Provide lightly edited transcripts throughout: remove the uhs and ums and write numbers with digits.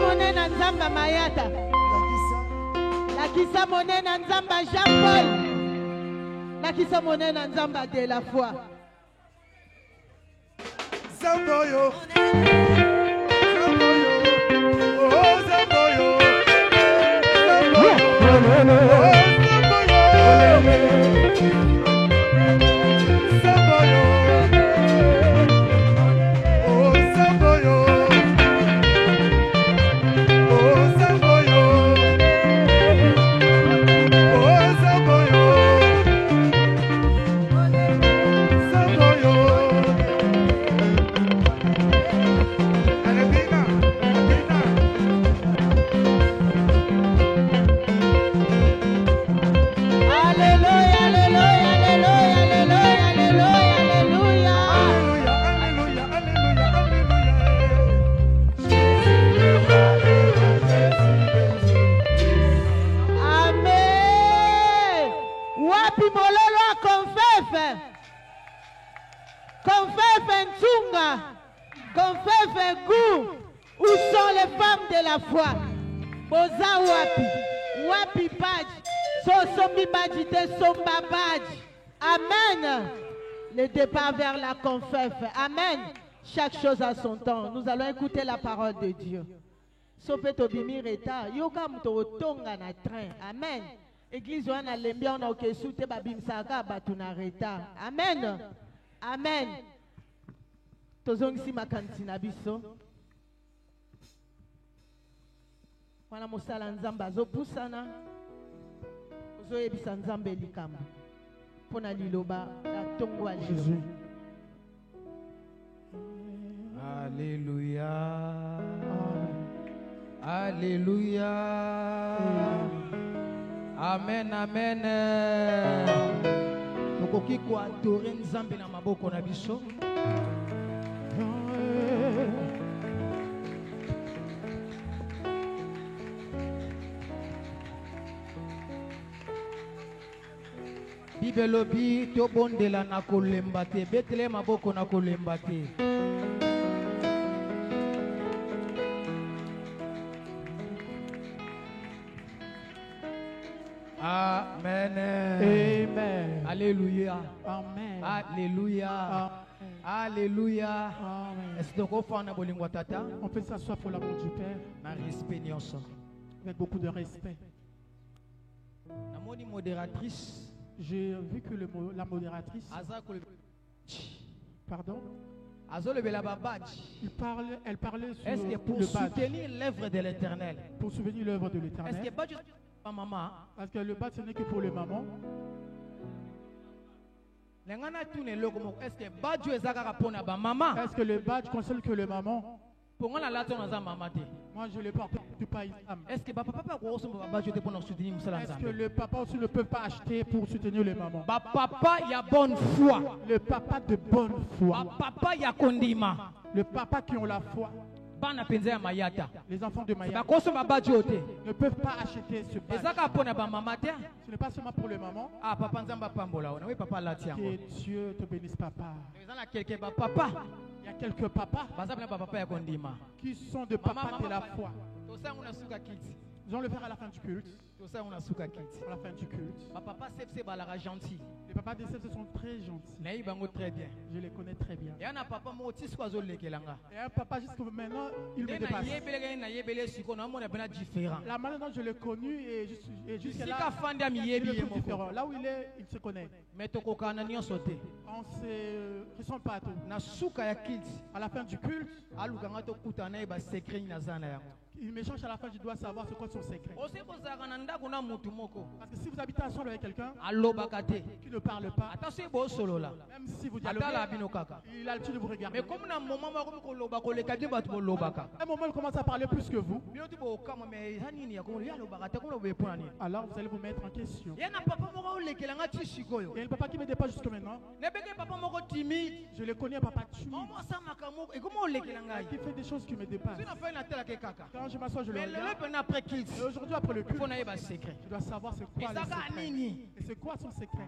monena nzamba Mayata. Lakisa monena nzamba Jean-Paul. Lakisa monena nzamba de la foi. Zamboyo. Zamboyo. Oh Zamboyo. Zamboyo. Où sont les femmes de la foi? Boza wapi? Wapi badge? Sombi badge de somba badge. Amen. Le départ vers la confesse. Amen. Chaque chose a son temps. Nous allons écouter la parole de Dieu. Sopet obimi reta. Yoka mto tonga na train. Amen. Église wana lembia on a okesute babim saka batuna reta. Amen. Amen. Tozongisi makanti na biso. Wana mosala nzamba azopusana. Ozoyebisa nzambe likambo. Pona liloba na tongo wa Jésus. Alléluia. Alléluia. Amen, amen. Tokoki ko adorer nzambe na maboko na biso. Bibelobi to bondela na kolemba te, betele maboko na kolemba te. Amen. Amen. Alléluia. Amen. Alléluia. Alléluia. Est-ce que on peut s'asseoir pour l'amour du Père avec beaucoup de respect. La modératrice. J'ai vu que la modératrice, pardon, elle parlait sur est-ce que pour soutenir l'œuvre de l'Éternel, pour soutenir l'œuvre de l'Éternel, est-ce que maman, parce que le badge ce n'est que pour les mamans. Est-ce que le badge concerne que les mamans? Moi je le porte du pays. Est-ce que le papa aussi ne peut pas acheter pour soutenir les mamans? Papa il y a bonne foi. Le papa de bonne foi. Papa il y a kondima. Le papa qui ont la foi. Les enfants de Mayata ne peuvent pas acheter ce badge. Ce n'est pas seulement pour les mamans. Que Dieu te bénisse, papa. Il y a quelques papas qui sont de papas de la foi. Nous allons le faire à la fin du culte. À la fin du culte. Les papas de Sèvres sont très gentils. Très bien. Je les connais très bien. Et un papa jusqu'à maintenant, il me dépasse. Là maintenant, je l'ai connu et jusqu'à là, il est différent. Là où il est, il se connaît. On ne se ressent pas tout. À la fin du culte, il me cherche à la fin, je dois savoir ce qu'est son secret. Parce que si vous habitez ensemble avec quelqu'un qui ne parle pas, même si vous dialoguez, il a l'habitude de vous regarder. À un moment, il commence à parler plus que vous. Alors vous allez vous mettre en question. Il y a un papa qui me dépasse jusque maintenant. Je le connais, un papa timide. Qui fait des choses qui me dépassent. Quand je m'assois, je le regarde. Et aujourd'hui, après le culte, je dois savoir c'est quoi le secret. Et c'est quoi son secret.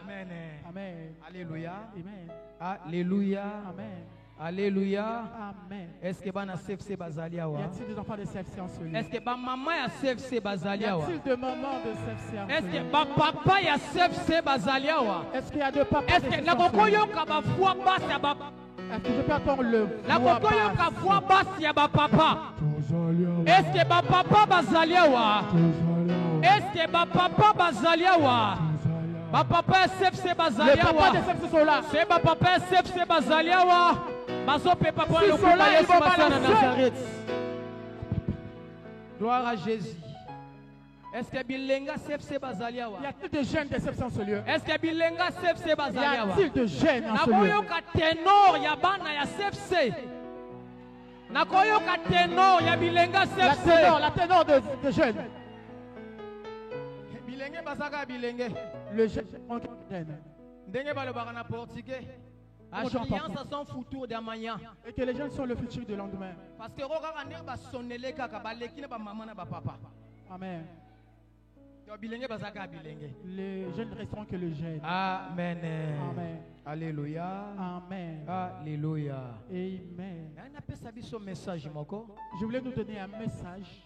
Amen. Amen. Alléluia. Amen. Alléluia. Amen. Alléluia. Amen. Est-ce que bana CFC bazalia Y wa? a-t-il des enfants de CFC en ce lieu? Est-ce que ba maman ya CFC Y bazalia wa? a-t-il de mamans de CFC en Est-ce ce que lieu? ba papa ya CFC bazalia wa? Est-ce qu'il y a de papas Est-ce de que CFC la en ce lieu? kokoyo ka ba voix basse ya ba Est-ce que je peux entendre le la voix kokoyo ka basse? voix basse ya ba papa? Est-ce que ba papa bazalia wa? Est-ce que ba papa bazalia wa? Ba papa CFC Les bazalia papas de wa? CFC sont là. C'est ba papa CFC bazalia wa? Bazo pepa pour S'ils le sont là, coupa ils Yesu vont Massia na balancer. Nazareth. Gloire à Jésus. Est-ce que bilenga CFC bazalia wa? Y a-t-il des jeunes de CFC en ce lieu? Est-ce que bilenga CFC Y bazalia wa? a-t-il de jeunes en ce lieu? Nakoyoka ténor ya bana ya CFC. Nakoyoka ténor ya bilenga CFC. La ténor de jeunes. Bilenge bazaka bilenge. Le jeune. Ndenge balobaka na portugais. Alliance sans futur d'amanya. Et que les jeunes sont le futur de lendemain. Parce que roka ndenge basonele kaka baleki na ba maman na ba papa. Amen. Bilenge bazaka bilenge. Les jeunes resteront que le jeune. Amen. Amen. Alléluia. Amen. Alléluia. Amen. Je voulais nous donner un message.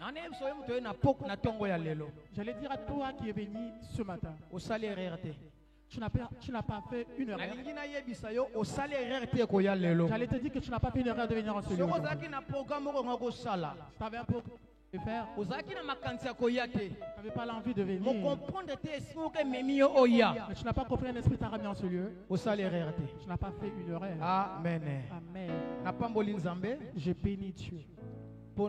J'allais dire à toi qui est venu ce matin. Tu n'as pas fait une erreur. J'allais te dire que tu n'as pas fait une erreur de venir en ce lieu. Tu avais un peu de faire. Tu n'avais pas l'envie de venir. Mais tu n'as pas compris un esprit t'a ramené en ce lieu. Tu n'as pas fait une erreur. Amen. Amen. Je bénis Dieu pour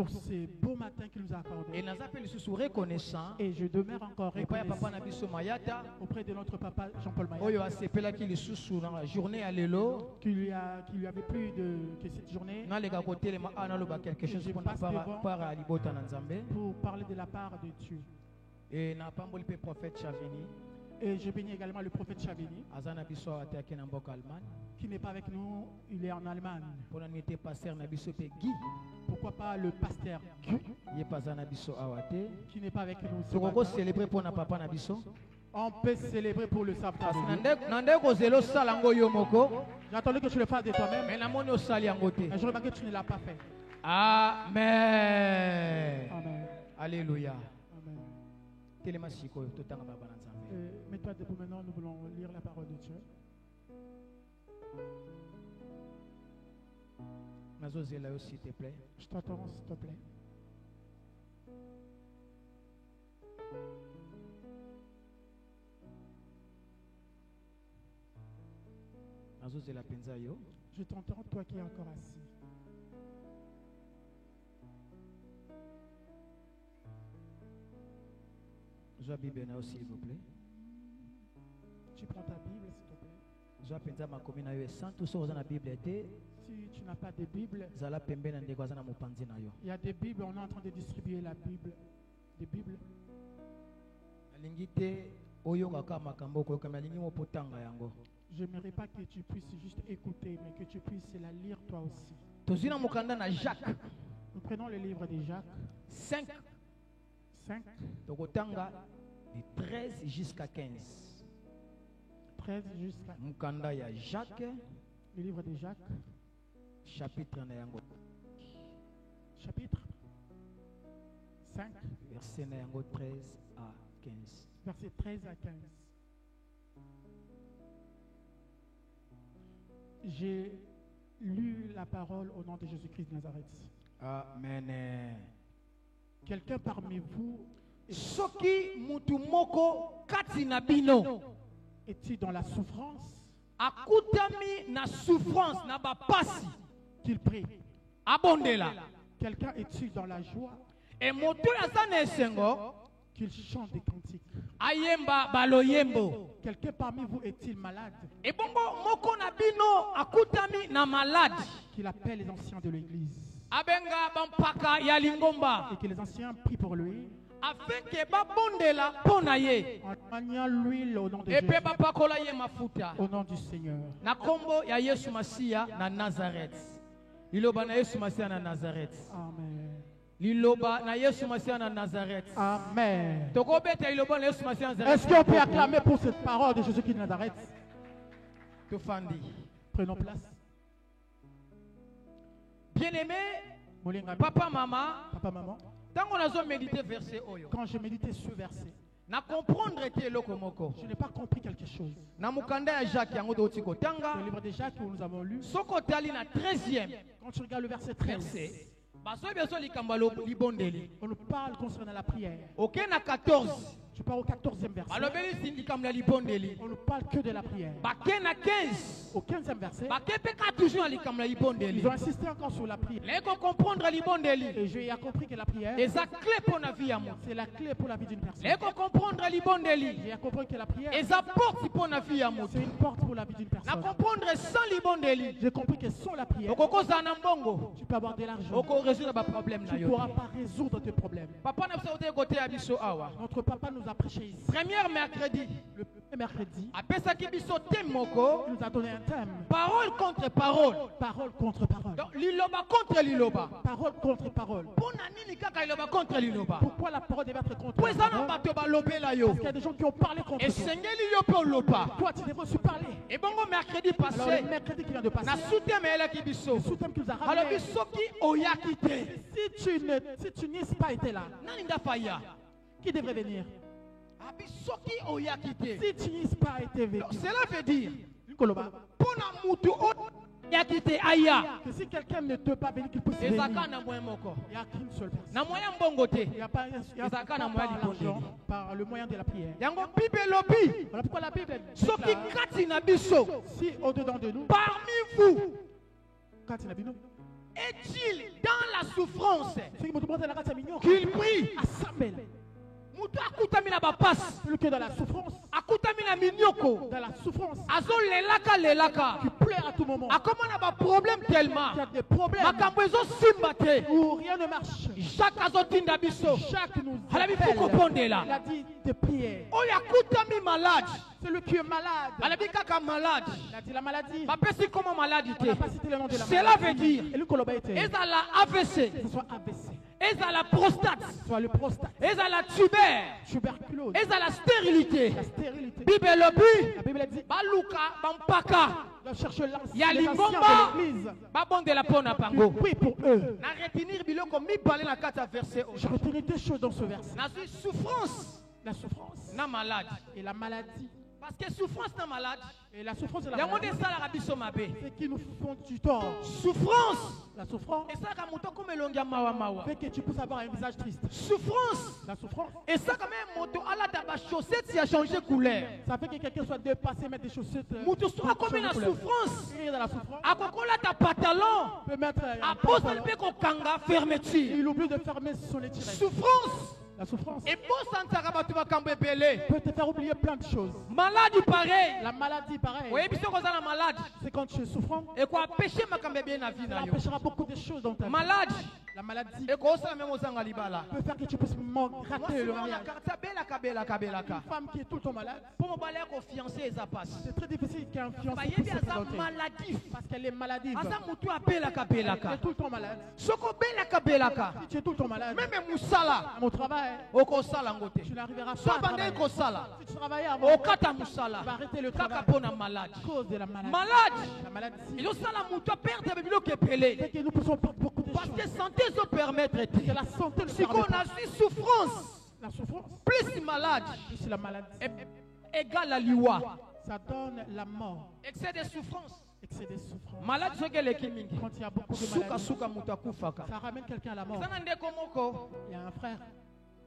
ces beaux matins qu'il nous a accordés. Et je demeure encore reconnaissant auprès de notre papa Jean-Paul Mayata qui lui avait plu que cette journée je passe devant pour parler de la part de Dieu. Et je bénis également le prophète Chavini qui n'est pas avec nous, il est en Allemagne. Pourquoi pas le pasteur Guy qui n'est pas avec nous ce matin. On peut célébrer pour le sabbat. J'ai entendu que tu le fasses de toi-même. Mais je remarque que tu ne l'as pas fait. Amen. Amen. Alléluia. Amen. Mets-toi debout maintenant, nous voulons lire la parole de Dieu. S'il te plaît. Je t'attends, s'il te plaît. Je t'entends, toi qui es encore assis. S'il vous plaît. Tu prends ta Bible, s'il te plaît. Si tu n'as pas de Bible, il y a des Bibles, on est en train de distribuer la Bible. Des Bibles. Je n'aimerais pas que tu puisses juste écouter, mais que tu puisses la lire toi aussi. Nous prenons le livre de Jacques 5. De 13 jusqu'à 15. 13 jusqu'à 15. Jacques. Le livre de Jacques. Chapitre 5. Verset 13 à 15. Verset 13 à 15. J'ai lu la parole au nom de Jésus-Christ de Nazareth. Amen. Quelqu'un parmi vous Soki mutumoko katina bino est-il dans la souffrance? Akutami na souffrance na bapasi Qu'il prie. Abondela. Quelqu'un est-il dans la joie? Et moto azana esengo qu'il chante des cantiques. Ayemba baloyembo. Quelqu'un parmi vous est-il malade? Et bongo moko na bino akutami na malade. Qu'il appelle les anciens de l'église. Abenga bampaka ya lingomba. Et que les anciens prient pour lui. Afin que babondela ponaye. En maniant l'huile au nom de Jésus. Et bapakola ye mafuta. Au nom du Seigneur. Na kombo ya Yesu Masia na Nazareth. Liloba na Yesu Masia na Nazareth. Amen. Liloba na Yesu Masia na Nazareth. Amen. Est-ce qu'on peut acclamer pour cette parole de Jésus-Christ de Nazareth? Tofandi. Prenons place. Bien-aimé, papa, maman, quand je méditais ce verset, je n'ai pas compris quelque chose. Le livre de Jacques où nous avons lu, quand tu regardes le verset 13, on nous parle concernant la prière. Tu parles au 14e verset. On ne parle que de la prière. Au 15e verset, ils ont insisté encore sur la prière. Et j'ai compris que la prière, c'est la clé pour la vie d'une personne. J'ai compris que la prière, c'est une porte pour la vie d'une personne. J'ai compris que sans la prière, tu peux avoir de l'argent. Tu ne pourras pas résoudre tes problèmes. Notre papa nous a prêché ici. Premier mercredi, le mercredi, il nous a donné un thème. Parole contre parole. Parole contre parole. Donc, liloba contre liloba. Parole contre parole. Pourquoi la parole devait être contre la parole? Parce qu'il y a des gens qui ont parlé contre toi. Toi, tu devrais aussi parler. Et bon, mercredi passé, alors, le mercredi qui vient de passer, le soutien qui nous a ramené. Si tu n'y pas été là, qui devrait venir? Si tu n'y pas été venu, cela veut dire que si quelqu'un ne peut pas venir, qu'il puisse venir. Il n'y a qu'une seule personne. Il n'y a pas l'argent par le moyen de la prière. Voilà pourquoi la Bible dit, si au-dedans de nous, parmi vous, est-il dans la souffrance qu'il prie? Celui qui est dans la souffrance, dans la souffrance, qui pleure à tout moment, problème tellement, qui a des problèmes où rien ne marche. Chaque nous appelle. Il a dit de prier. Celui qui est malade, il a dit la maladie. On n'a pas cité le nom de la maladie. Cela veut dire, et lui, et à la AVC, que ce soit AVC, et à la prostate, soit le prostate, et à la tuberculose, et à la stérilité. La stérilité. La Bible dit, Baluka, Bampaka, doit chercher il y a l'ancien de l'ingomba, l'église. Babon de la Pona Pango. Prie pour eux. Je Je retiens deux choses dans ce verset. la souffrance, La souffrance na malade. et la maladie. Parce que souffrance na malade, Et la souffrance et la il y a mon maladie, dessin la rabiso mabe. c'est qui nous font du tort. Souffrance, La souffrance et ça comme moto comme elongia mawa mawa. fait que tu puisses avoir un visage triste. Souffrance, La souffrance, et ça quand même moto à la taba chaussette si a changé couleur. ça fait que quelqu'un soit dépassé, mettre des chaussettes. Moto soit comme changer une couleur. souffrance. Il est dans la souffrance. A kokola ta pantalon, Il peut mettre a un pose pantalon. le pe ko kanga fermeture. Il oublie de fermer son étirette. Souffrance, La souffrance et bon santaka batu bakambo ebele. peut te faire oublier plein de choses. Malade pareil. La maladie, pareil. Oui, biso ko la malade. C'est quand tu es souffrant, Et quoi péché makambe bien na vie ça na yo. empêchera beaucoup de choses dans ta vie. Malade. La maladie Et quoi ça même osanga libala. peut faire que tu puisses rater le mariage. Kabela. Une femme qui est tout le temps malade, Pour mon balai ko fiancé eza passe. c'est très difficile qu'un Ba fiancé yebi puisse se aza présenter. maladif. Parce qu'elle est maladive. Aza mutu apela Elle est tout le temps malade. Soko belaka. Si tu es tout le temps malade, Même musala. à mon travail, Oko sala ngote. tu n'arriveras So pas à bande travailler. ko sala. Si tu travailles avant, Okata tu vas musala. arrêter le Kaka travail pona malade. à cause de la maladie. Malade. La maladie Il y a sala mutu perdre bebilo ke fait pelé. que nous pouvons perdre beaucoup de Parce choses. que santé zo permettre Que te. la santé ne Si permet qu'on pas. a su souffrance, La souffrance, plus malade, plus la maladie, égale à l'iwa. ça donne la mort. Excès de souffrance. Excès de souffrance. Malade ce que les kimingi. Quand il y a beaucoup de Suka maladies, suka mutakufaka. ça ramène quelqu'un à la mort. Zana ndeko moko. Il y a un frère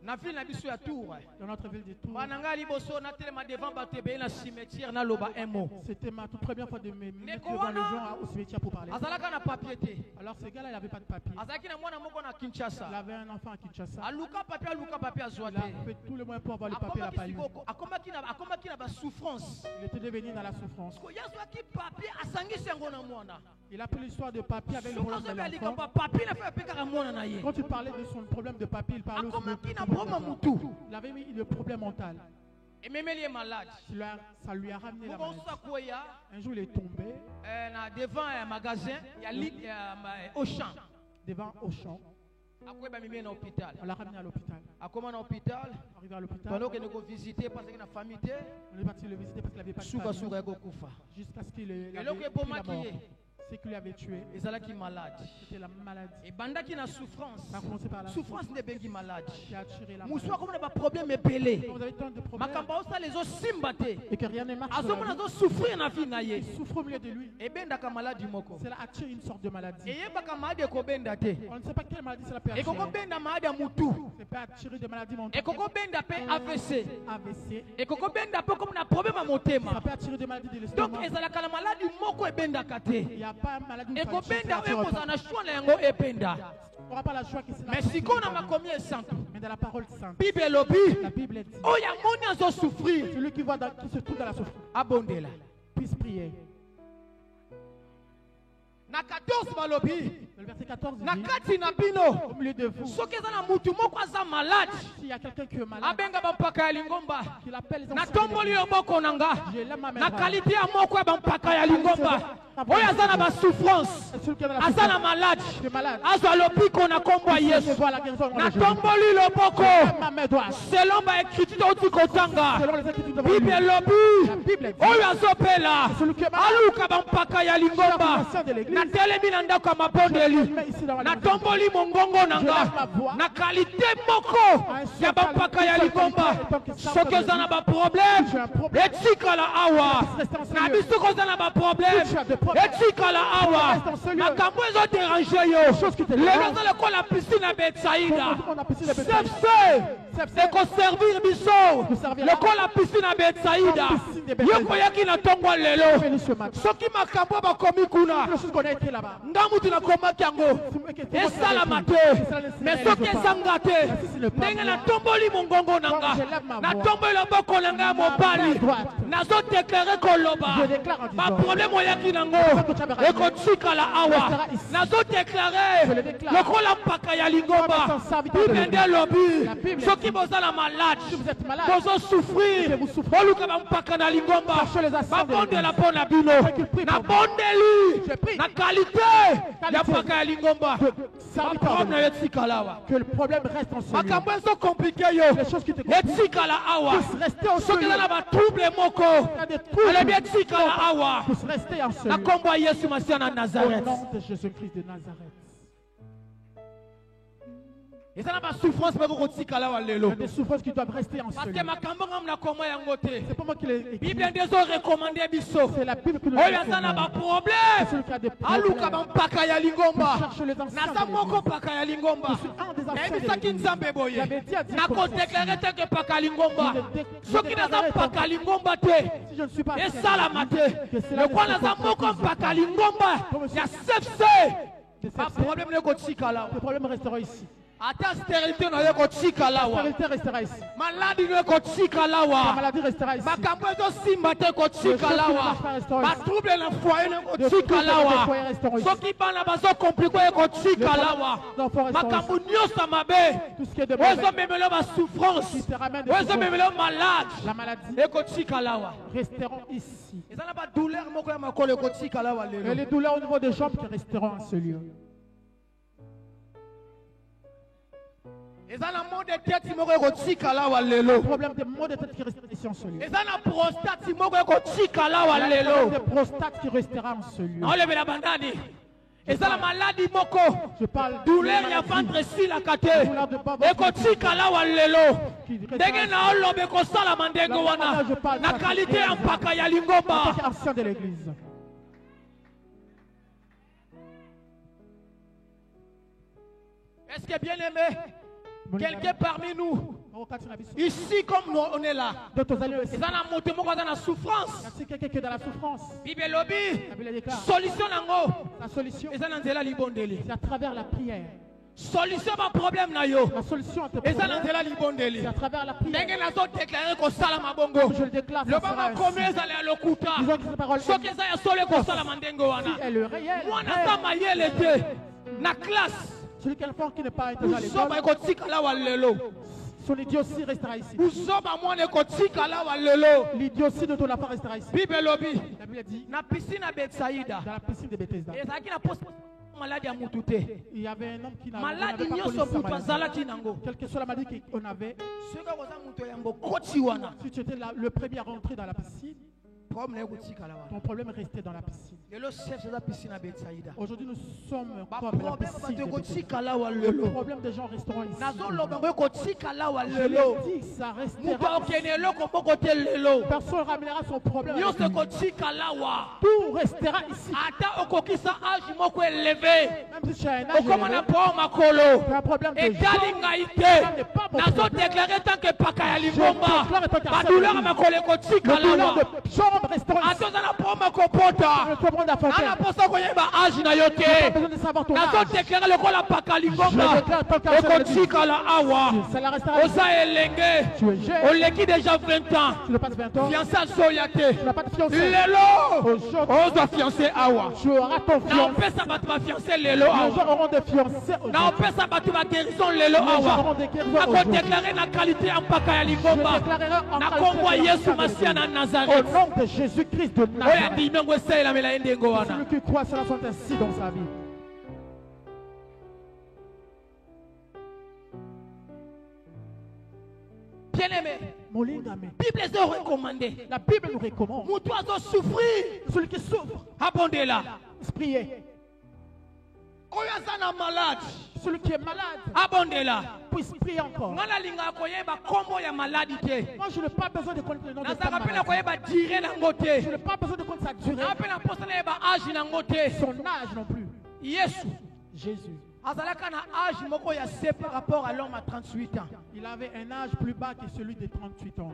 Na ville na biso ya Tour. dans notre ville de Tours. Bananga liboso na telema devant bato be na cimetière na loba un mot. C'était ma toute première fois de me mettre Ndeko devant les wana. gens au cimetière pour parler. Azalaka na papier te. Alors ce gars-là, il n'avait pas de papier. Azalaki na mwana moko na Il Kinshasa. avait un enfant à Kinshasa. Aluka papier azwa Il a te. fait tous les moyens pour avoir le papier, il n'a pas eu. Akomaki na ba souffrance. Il était devenu dans la souffrance. Ko yazwaki papier asangisi yango na mwana. Il a pris l'histoire de papier avec le Soko problème de zobe alika l'enfant. papier na fa pekaka mwana na ye. Quand il parlait de son problème de papier, il parlait aussi Akomaki de na son broma problème. mutu. Il avait mis le problème mental. Et même il est malade. Ça lui a ramené la Mugo maladie. sakoya Un jour, il est tombé na devant un magasin, il y a Auchan. devant Auchan. On l'a ramené à l'hôpital. Arrivé à l'hôpital. Pendant que nous visiter parce que la famille on est parti le visiter parce qu'il n'avait pas de famille. Jusqu'à ce qu'il ait pris la mort. C'est qu'il avait tué. C'était la maladie. Et banda qui a souffrance. Ça a commencé par la souffrance n'est pas une maladie. Qui a attiré la maladie. Comme on a pas problème épelé. Vous avez tant de problèmes. Les autres simbaté. Et que rien ne marche. Souffrir na vie na ye. Il souffre au milieu de lui. Et benda ka maladie moko. C'est là attiré une sorte de maladie. Et yeba ka maladie ko benda te. On ne sait pas quelle maladie c'est la peut attirer. Et koko benda maladie mutu. C'est pas attirer de maladie mentale. Et koko benda pe AVC. AVC. Et koko benda pe comme na problème à motema. Ça peut attirer de maladies de l'estomac. Donc ezala ka maladie moko e benda kate. Il y a pas maladie mentale. Benda on a choix na yango ependa. On n'aura pas la choix qui c'est. Mais si on a ma combien simple. Mais dans la parole sainte. Bible lobi. La Bible dit. Oh ya moni azo souffrir. Celui qui se trouve dans la souffrance. Abondela. Puisse prier. Na 14 balobi. Le verset 14 dit. Na kati na bino. Au milieu de vous. Soki eza na mutu moko aza malade. S'il y a quelqu'un qui est malade. Abenga bampaka ya lingomba. Qu'il appelle les na tomboli loboko nanga. Na na qualité ya moko ya bampaka ya lingomba. Oyo aza na ba souffrance. Aza na malade. Azwa lopiko na kombo ya Yesu. Na tomboli loboko. Selon ba écriture oti kotanga. Bible lobi. Oyo azopela. Aluka bampaka ya lingomba. Na telemi na ndako ya mabondeli. Na tomboli mongongo nanga. Na qualité moko ya bampaka ya lingomba. Soki oza na ba problème. Etikala awa. Na biso koza na ba problème. Etikala awa. Makambo ezo déranger yo. Lelo za lekola la piscine à Betsaïda. C'est qu'on servir biso. Lekola la piscine à Betsaïda. Yo koyaki na tongwa lelo. Soki makambo bakomi kuna. Ngamu tunakomaki yango. Esala mate. Mais soki ezanga te. Ndenge na tomboli mongongo nanga. Na tomboli loboko nanga mobali. Nazo déclarer koloba. Ba problème oyaki nango. Ekotikala awa. Nazo déclarer. Lokola mpaka ya lingomba. Bibende lobi. Soki bozala malade. Bozo souffrir. Oluka ba mpaka na lingomba. Ba bonde la pona bino. Na bondeli. Na qualité. Ya mpaka ya lingomba. Que le problème reste en celui. Makambo ezo compliqué yo. Les choses qui te etikala awa. Rester en celui. Soki na ba trouble moko. Ale bien etikala awa. Rester en celui. Na kombo ya Yesu Masiya na Au Nazareth. nom de Jésus-Christ de Nazareth. Et ça n'a pas souffrance mais ko tikala wa lelo. Des souffrances qui doivent rester en Parce celui. que makambo ngam na kombo ya ngote. C'est pas moi qui l'ai écrit. Bible ndezo recommander biso. C'est la Bible qui nous Oyo ça n'a pas problème. Aluka ba mpaka ya lingomba. Na sa moko paka ya lingomba. Na bisaki nzambe boye. Na ko déclarer te que paka lingomba. Soki na sa paka lingomba te. Si je ne suis pas Et ça la mate. Le quoi na sa moko paka lingomba. Ya sepse. Pas problème ne ko tikala. Le problème restera ici. Ata stérilité na yo ko tikala wa. La stérilité restera ici. Maladie ne ko tikala wa. La maladie restera ici. Makambo ezo simba te ko tikala wa. Ba trouble na foyer ne ko tikala wa. Soki bana bazo compliqué ko tikala wa. Makambo nyonso mabe. Tout ce qui est de mauvais. Ozo memelo ba souffrance. Ozo memelo malade. La maladie. E ko tikala wa. Resteront ici. Eza na ba douleur moko ya makolo ko tikala wa lelo. Et les douleurs au niveau des jambes qui resteront en ce lieu. Le problème des maux de tête qui resteront ici en ce lieu. Le problème des prostates qui restera en ce lieu. Et ça la maladie moko. Je parle douleur ya ventre si la kate. E ko tikala wa lelo. Ndenge na olobe ko sala mandengo wana. Na qualité ya mpaka ya lingomba. Ancien de l'église. Est-ce que bien aimé? Quelqu'un parmi nous, ici comme nous, on est là, ils ont la souffrance. C'est quelqu'un qui est dans la souffrance. Bible lobby, solution nango. La solution, c'est à travers la prière. Solution à problème na yo. La solution à tes problèmes, c'est à travers la prière. Je le déclare. Le baba combien allait à l'okuta. Ce qui est solo ko sala mandengo wana. Si est le réel. Moi na sa mayele te. Na classe. Celui qui n'est pas intégré à l'école, son idiotie restera ici. L'idiotie de ton affaire restera ici. Bible lobby. La Bible dit na piscine à Betsaïda. Dans la piscine de Bethesda. Il y avait un homme qui n'avait pas connu sa maladie. Quelle que soit la maladie qu'on avait, si tu étais le premier à rentrer dans la piscine, ton problème est resté dans la piscine. Aujourd'hui, nous sommes comme la piscine. Le problème des gens resteront ici. Je l'ai dit, ça restera. Personne ne ramènera son problème. Tout restera ici. Même si tu as un âge élevé, tu as un problème de jambe. Restaurant ici. Le problème d'affaires. Je n'ai pas besoin de savoir ton âge. Je déclare ton cas. Ça la restera. Tu es jeune. Déjà 20 ans. Tu n'as pas de 20 ans. Fiancé à Soyate. Tu n'as pas de fiancé. On doit fiancer Awa. Tu auras ton fiancé. Les gens auront des fiancés. Les gens auront des guérisons aujourd'hui. Je déclarerai en qualité au nom de Jésus-Christ de Nazareth. Celui qui croit cela soit ainsi dans sa vie. Bien-aimé, Bible est recommandée. La Bible nous recommande. Celui qui souffre, abondez-la. Priez. Celui qui est malade, abondez-la. Puisse prier encore. Moi, je n'ai pas besoin de connaître le nom de ta maladie. Je n'ai pas besoin de connaître sa durée. Son âge non plus. Jésus. Par rapport à l'homme à 38 ans. Il avait un âge plus bas que celui de 38 ans.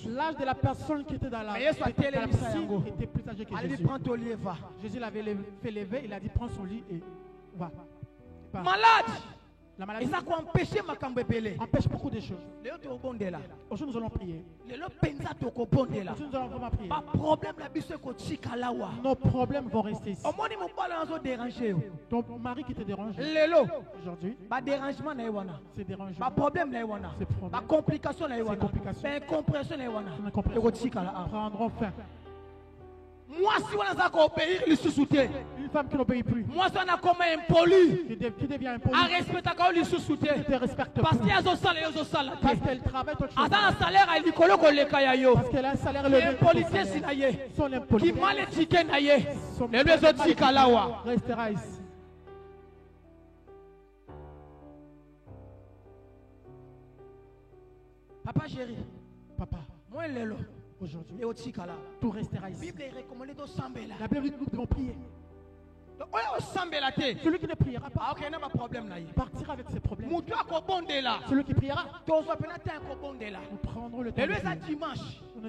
L'âge de la personne qui était dans la piscine était plus âgé que Jésus. Jésus l'avait fait lever, il a dit prends son lit et va. Malade. La maladie empêche beaucoup de choses. Aujourd'hui, nous allons prier. Aujourd'hui, nous allons vraiment prier. Nos problèmes vont rester ici. Ton mari qui te dérange aujourd'hui, c'est dérangement. C'est problème. Complication. Prendront fin. Moi, si on a obéir, il se soutient. Une femme qui n'obéit plus. Moi, si on a comme impoli. Qui devient impoli. À respecter quand il se soutient. Qui te respecte parce plus. qu'il y a un salaire, parce qu'elle travaille ton chemin. Un salaire à l'école, parce qu'elle a un salaire élevé. Un policier, son impolité. Qui mal étiqué, les autres tikalawa. Restera ici. Papa chéri. Papa. Moi, l'élo. Aujourd'hui, tout restera ici. La Bible dit que nous devons prier. Celui qui ne priera pas partira avec ses problèmes. Celui qui priera, nous prendrons le temps de prier. On a dimanche, nous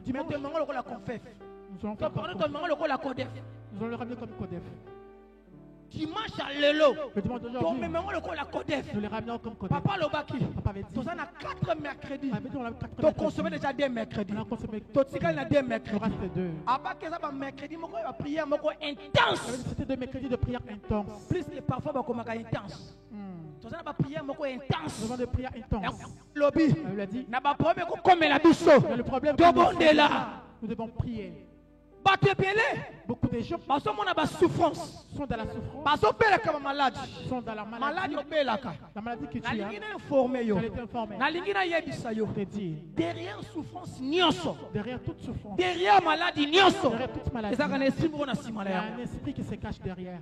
allons le ramener comme Kodef. Dimanche à l'élo. Le dimanche d'aujourd'hui, nous les ramenons comme Kodef. Papa Lobaki. Papa avait dit. On a 4 mercredis. On a consommé déjà 2 mercredis. On a consommé 2 mercredis. Il reste 2. Après que ça va mercredi, on va prier intense. C'était 2 mercredis de prière intense. Plus que parfois, on va intense. On va prier intense. Nous avons de prière intense. Lobby. On lui a dit. Le problème, nous devons prier. Beaucoup de gens sont dans la souffrance. Sont dans la souffrance. Sont dans la maladie. La maladie que tu as. Elle est informée. Derrière souffrance, derrière toute souffrance. Derrière maladie, derrière toute maladie. Il y a un esprit qui se cache derrière.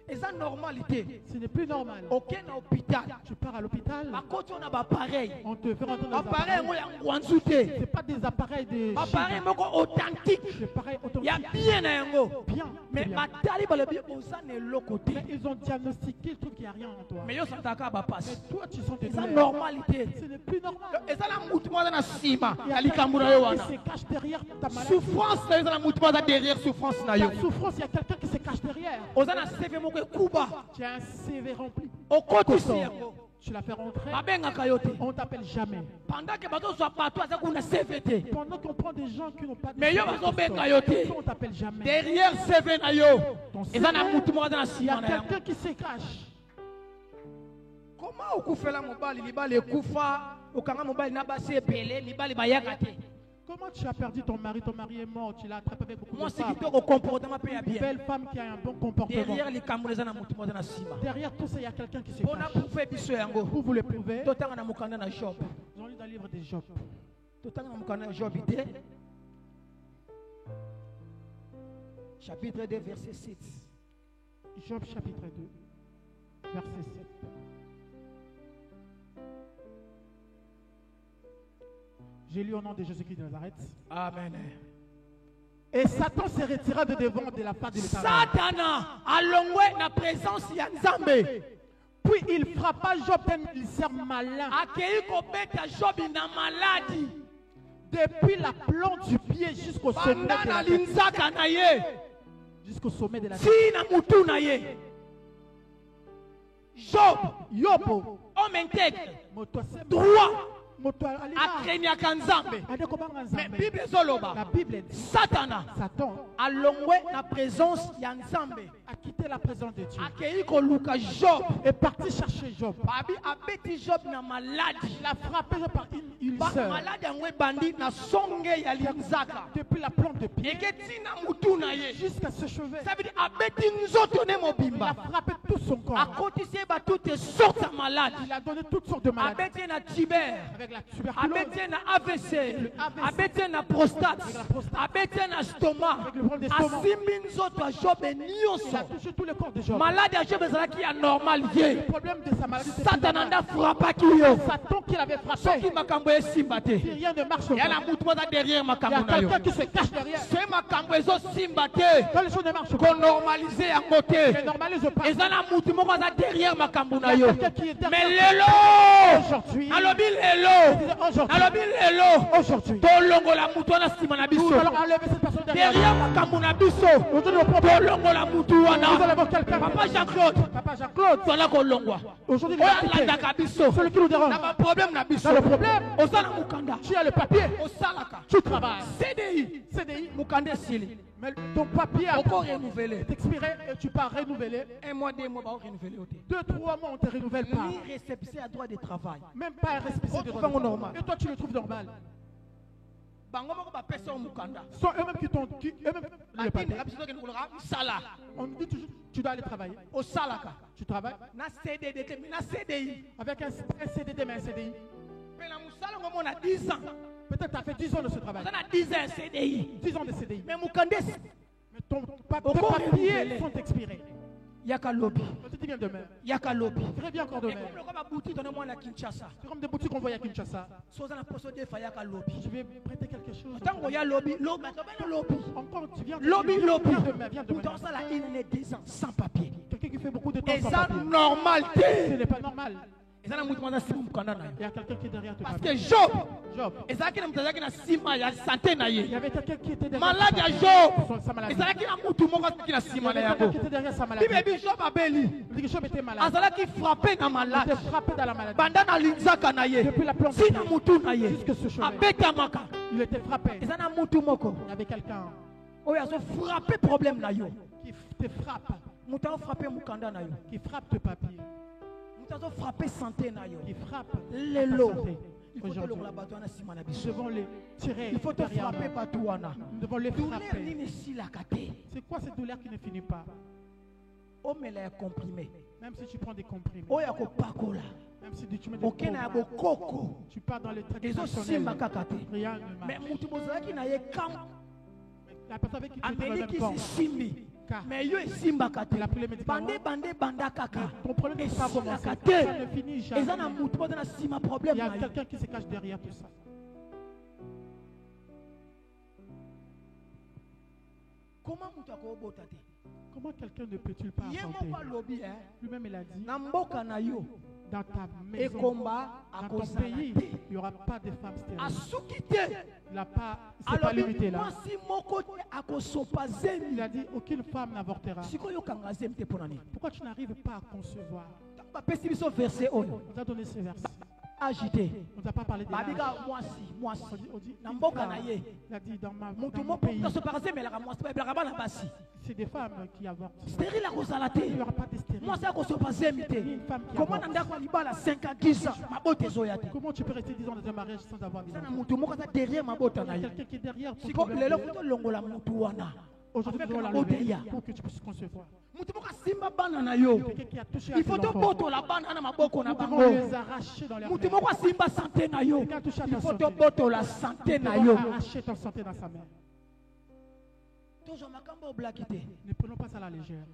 Et ça, normalité. Ce n'est plus normal. Aucun hôpital. Tu pars à l'hôpital. On te fait entendre des appareils. Ce n'est pas des appareils de appareils authentiques. Il y a bien. Mais ils ont diagnostiqué le truc qu'il n'y a rien en toi. Mais toi, tu sens tes douleurs. C'est normalité. Ce n'est plus normal. Et ça, la qui se cache derrière ta maladie. Souffrance, derrière souffrance. La souffrance, il y a quelqu'un qui se cache derrière. Tu as un CV rempli. Tu l'as fait rentrer. On ne t'appelle jamais. Pendant qu'on prend des gens qui n'ont pas de mais on ne t'appelle jamais. Derrière CV, il y a quelqu'un qui se cache. Comment on fait la mobile, Comment tu as perdu ton mari? Ton mari est mort, tu l'as attrapé avec beaucoup de femmes. Une belle femme qui a un bon comportement. Derrière tout ça, il y a quelqu'un qui se cache. Vous le prouvez. Nous allons lire dans le livre de Job. Chapitre 2, verset 7. Job chapitre 2, verset 7. J'ai lu au nom de Jésus-Christ de Nazareth. Amen. Et Satan se retira de devant de la face de l'Éternel. Satan a longé la présence de Nzambe. Puis il frappa Job d'un sert malin. Job na maladie. Depuis la plante du pied jusqu'au sommet de la tête. Jusqu'au sommet de la tête. Job, Yobo, homme intègre, droit. Mais la Bible dit Satan a longé la présence de Nzambe, a quitté la présence de Dieu Job et parti chercher Job. Job na maladie. Il a frappé par une ulcère. Depuis la plante de pied jusqu'à se chevet. Il a frappé tout son corps. Il a donné toutes sortes de maladies. Avec la tuberculose, avec la prostate, avec le stomac, il a touché tout le corps de Job. Malade à Job qui est normal. Le problème de sa maladie, c'est Satan a frappé. Satan qui l'avait frappé. Si rien ne marche pas, il y a quelqu'un qui se cache derrière. Quand les choses ne marchent pas, il normalise pas. Il y a quelqu'un qui est derrière. Aujourd'hui, aujourd'hui, nous allons enlever cette personne derrière. Nous allons voir quelqu'un. Papa Jean-Claude. Aujourd'hui, celui qui nous dérange. Dans le problème, tu as le papier. Tu travailles. CDI. Mais ton papier est expiré et tu pars renouveler. 1 mois, 2 mois, on renouveler. 2-3 mois, on ne te renouvelle pas. Ni récépissé à droit de travail. Même pas un récépissé de droit de travail. Et toi, tu le trouves normal. Sont eux-mêmes qui t'ont dit, le papier. On dit toujours, tu dois aller travailler. Tu travailles avec un CDD, mais un CDI. Peut-être tu as fait 10 ans de ce travail. 10 ans de CDI. Mais ton papier sont expirés. Yaka lobby. Tu viens demain. Yaka lobby. Très bien encore demain. C'est comme des boutiques qu'on voit à Kinshasa. Je vais prêter quelque chose. Encore, tu viens lobby. Viens demain. Sans papier. Quelqu'un qui fait beaucoup de temps sans papier. Normal. Ce n'est pas normal. Il y a quelqu'un qui est derrière toi. Parce que Job, il y avait quelqu'un qui était derrière malade à Job. Il y a quelqu'un qui était derrière sa maladie. Job était malade. Il frappé dans Il était frappé dans la maladie. Depuis la plante jusque ce chevet. Il était frappé. Il y avait quelqu'un frappé problème qui te frappe. Qui frappe tes papiers. Frapper santé qui frappe les lots. Il faut nous devons les tirer. Il faut te frapper partout. Nous devons les frapper. C'est quoi cette douleur qui ne finit pas? Même si tu prends des comprimés. Même si tu mets des comprimés. Tu pars dans les traditionnels. Rien ne marche. La personne avec qui tu es même corps. Mais yo simba kate bande kaka ton problème n'est pas commencé, ça ne finit jamais. Il y a quelqu'un qui se cache derrière tout ça. Comment quelqu'un ne peut-il pas affronter? Lui-même il a dit, dans ta maison, dans ton pays, il n'y aura pas de femmes stériles. Il n'a pas, c'est pas limité là. Il a dit, aucune femme n'avortera. Pourquoi tu n'arrives pas à concevoir? On a donné ce verset. agité. On ne t'a pas parlé de l'âge. Moi, On dit na mboka na ye. Il a dit dans mon pays. C'est des femmes qui avortent. Stérile à cause de la Il n'y aura pas de stérile. moi, ça cause de passer imité. Comment on a quoi la 5 ans, 10 ans, ma botte zoyate. Comment tu peux rester 10 ans dans un mariage sans avoir des enfants? Derrière ma botte na ye. Quelqu'un qui est derrière. Si comme le longo longola mutu wana. Aujourd'hui, nous allons la lever pour que tu puisses concevoir. Simba banana yo. Quelqu'un qui a touché à Il faut tes te enfants. boto la banana ma boko na Nous bango. devons les arracher dans leur Mutu main. moko simba santé na yo. Quelqu'un a touché à Il ta faut te santé. boto la santé Nous na devons yo. arracher ton santé dans sa main. Toujours makambo blackité. Ne prenons pas ça à la légère.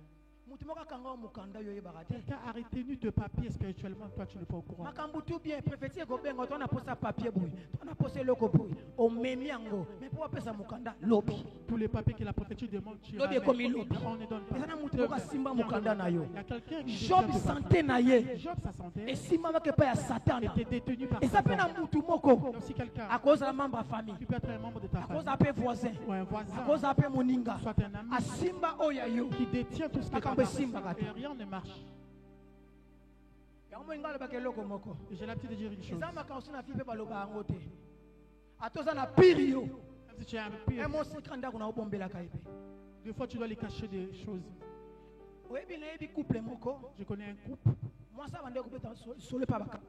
Mutu moko kanga mukanda yo yebakate. Quelqu'un a retenu de papier spirituellement, toi tu n'es pas au courant. Makambo tout bien prophétie ko bengo to na posa papier boui. To na posa loko boui. O memi yango. Mais pour pesa mukanda lobi. Tous les papiers que la préfecture demande, tu Lobi ramènes. comme il lobi. On ne donne pas. Ezana mutu moko simba mukanda na yo. Il y a quelqu'un qui Job détient de santé na ye. papier. Job, sa santé Et simba moko pa ya Satan. était détenu par Et ça fait na Satan. mutu moko. Donc si quelqu'un À cause de la membre famille. qui peut être un membre de ta À cause famille, d'un peu voisin. ou un À voisin, cause d'un peu moninga. soit un ami, À simba oyayo. qui détient tout ce que tu Makambo as, simba kata. et rien ne marche. Yango ingalo bakeloko moko. Et j'ai l'habitude de dire une chose. Ezama ka osina fipe baloba yango te. Atoza na pirio. Même si tu es un pire, Emo sikanda kuna obombela kaipe. des fois tu dois les cacher des choses. Oyebi na yebi couple moko. Je connais un couple, Moi ça bande kubeta solo pa baka.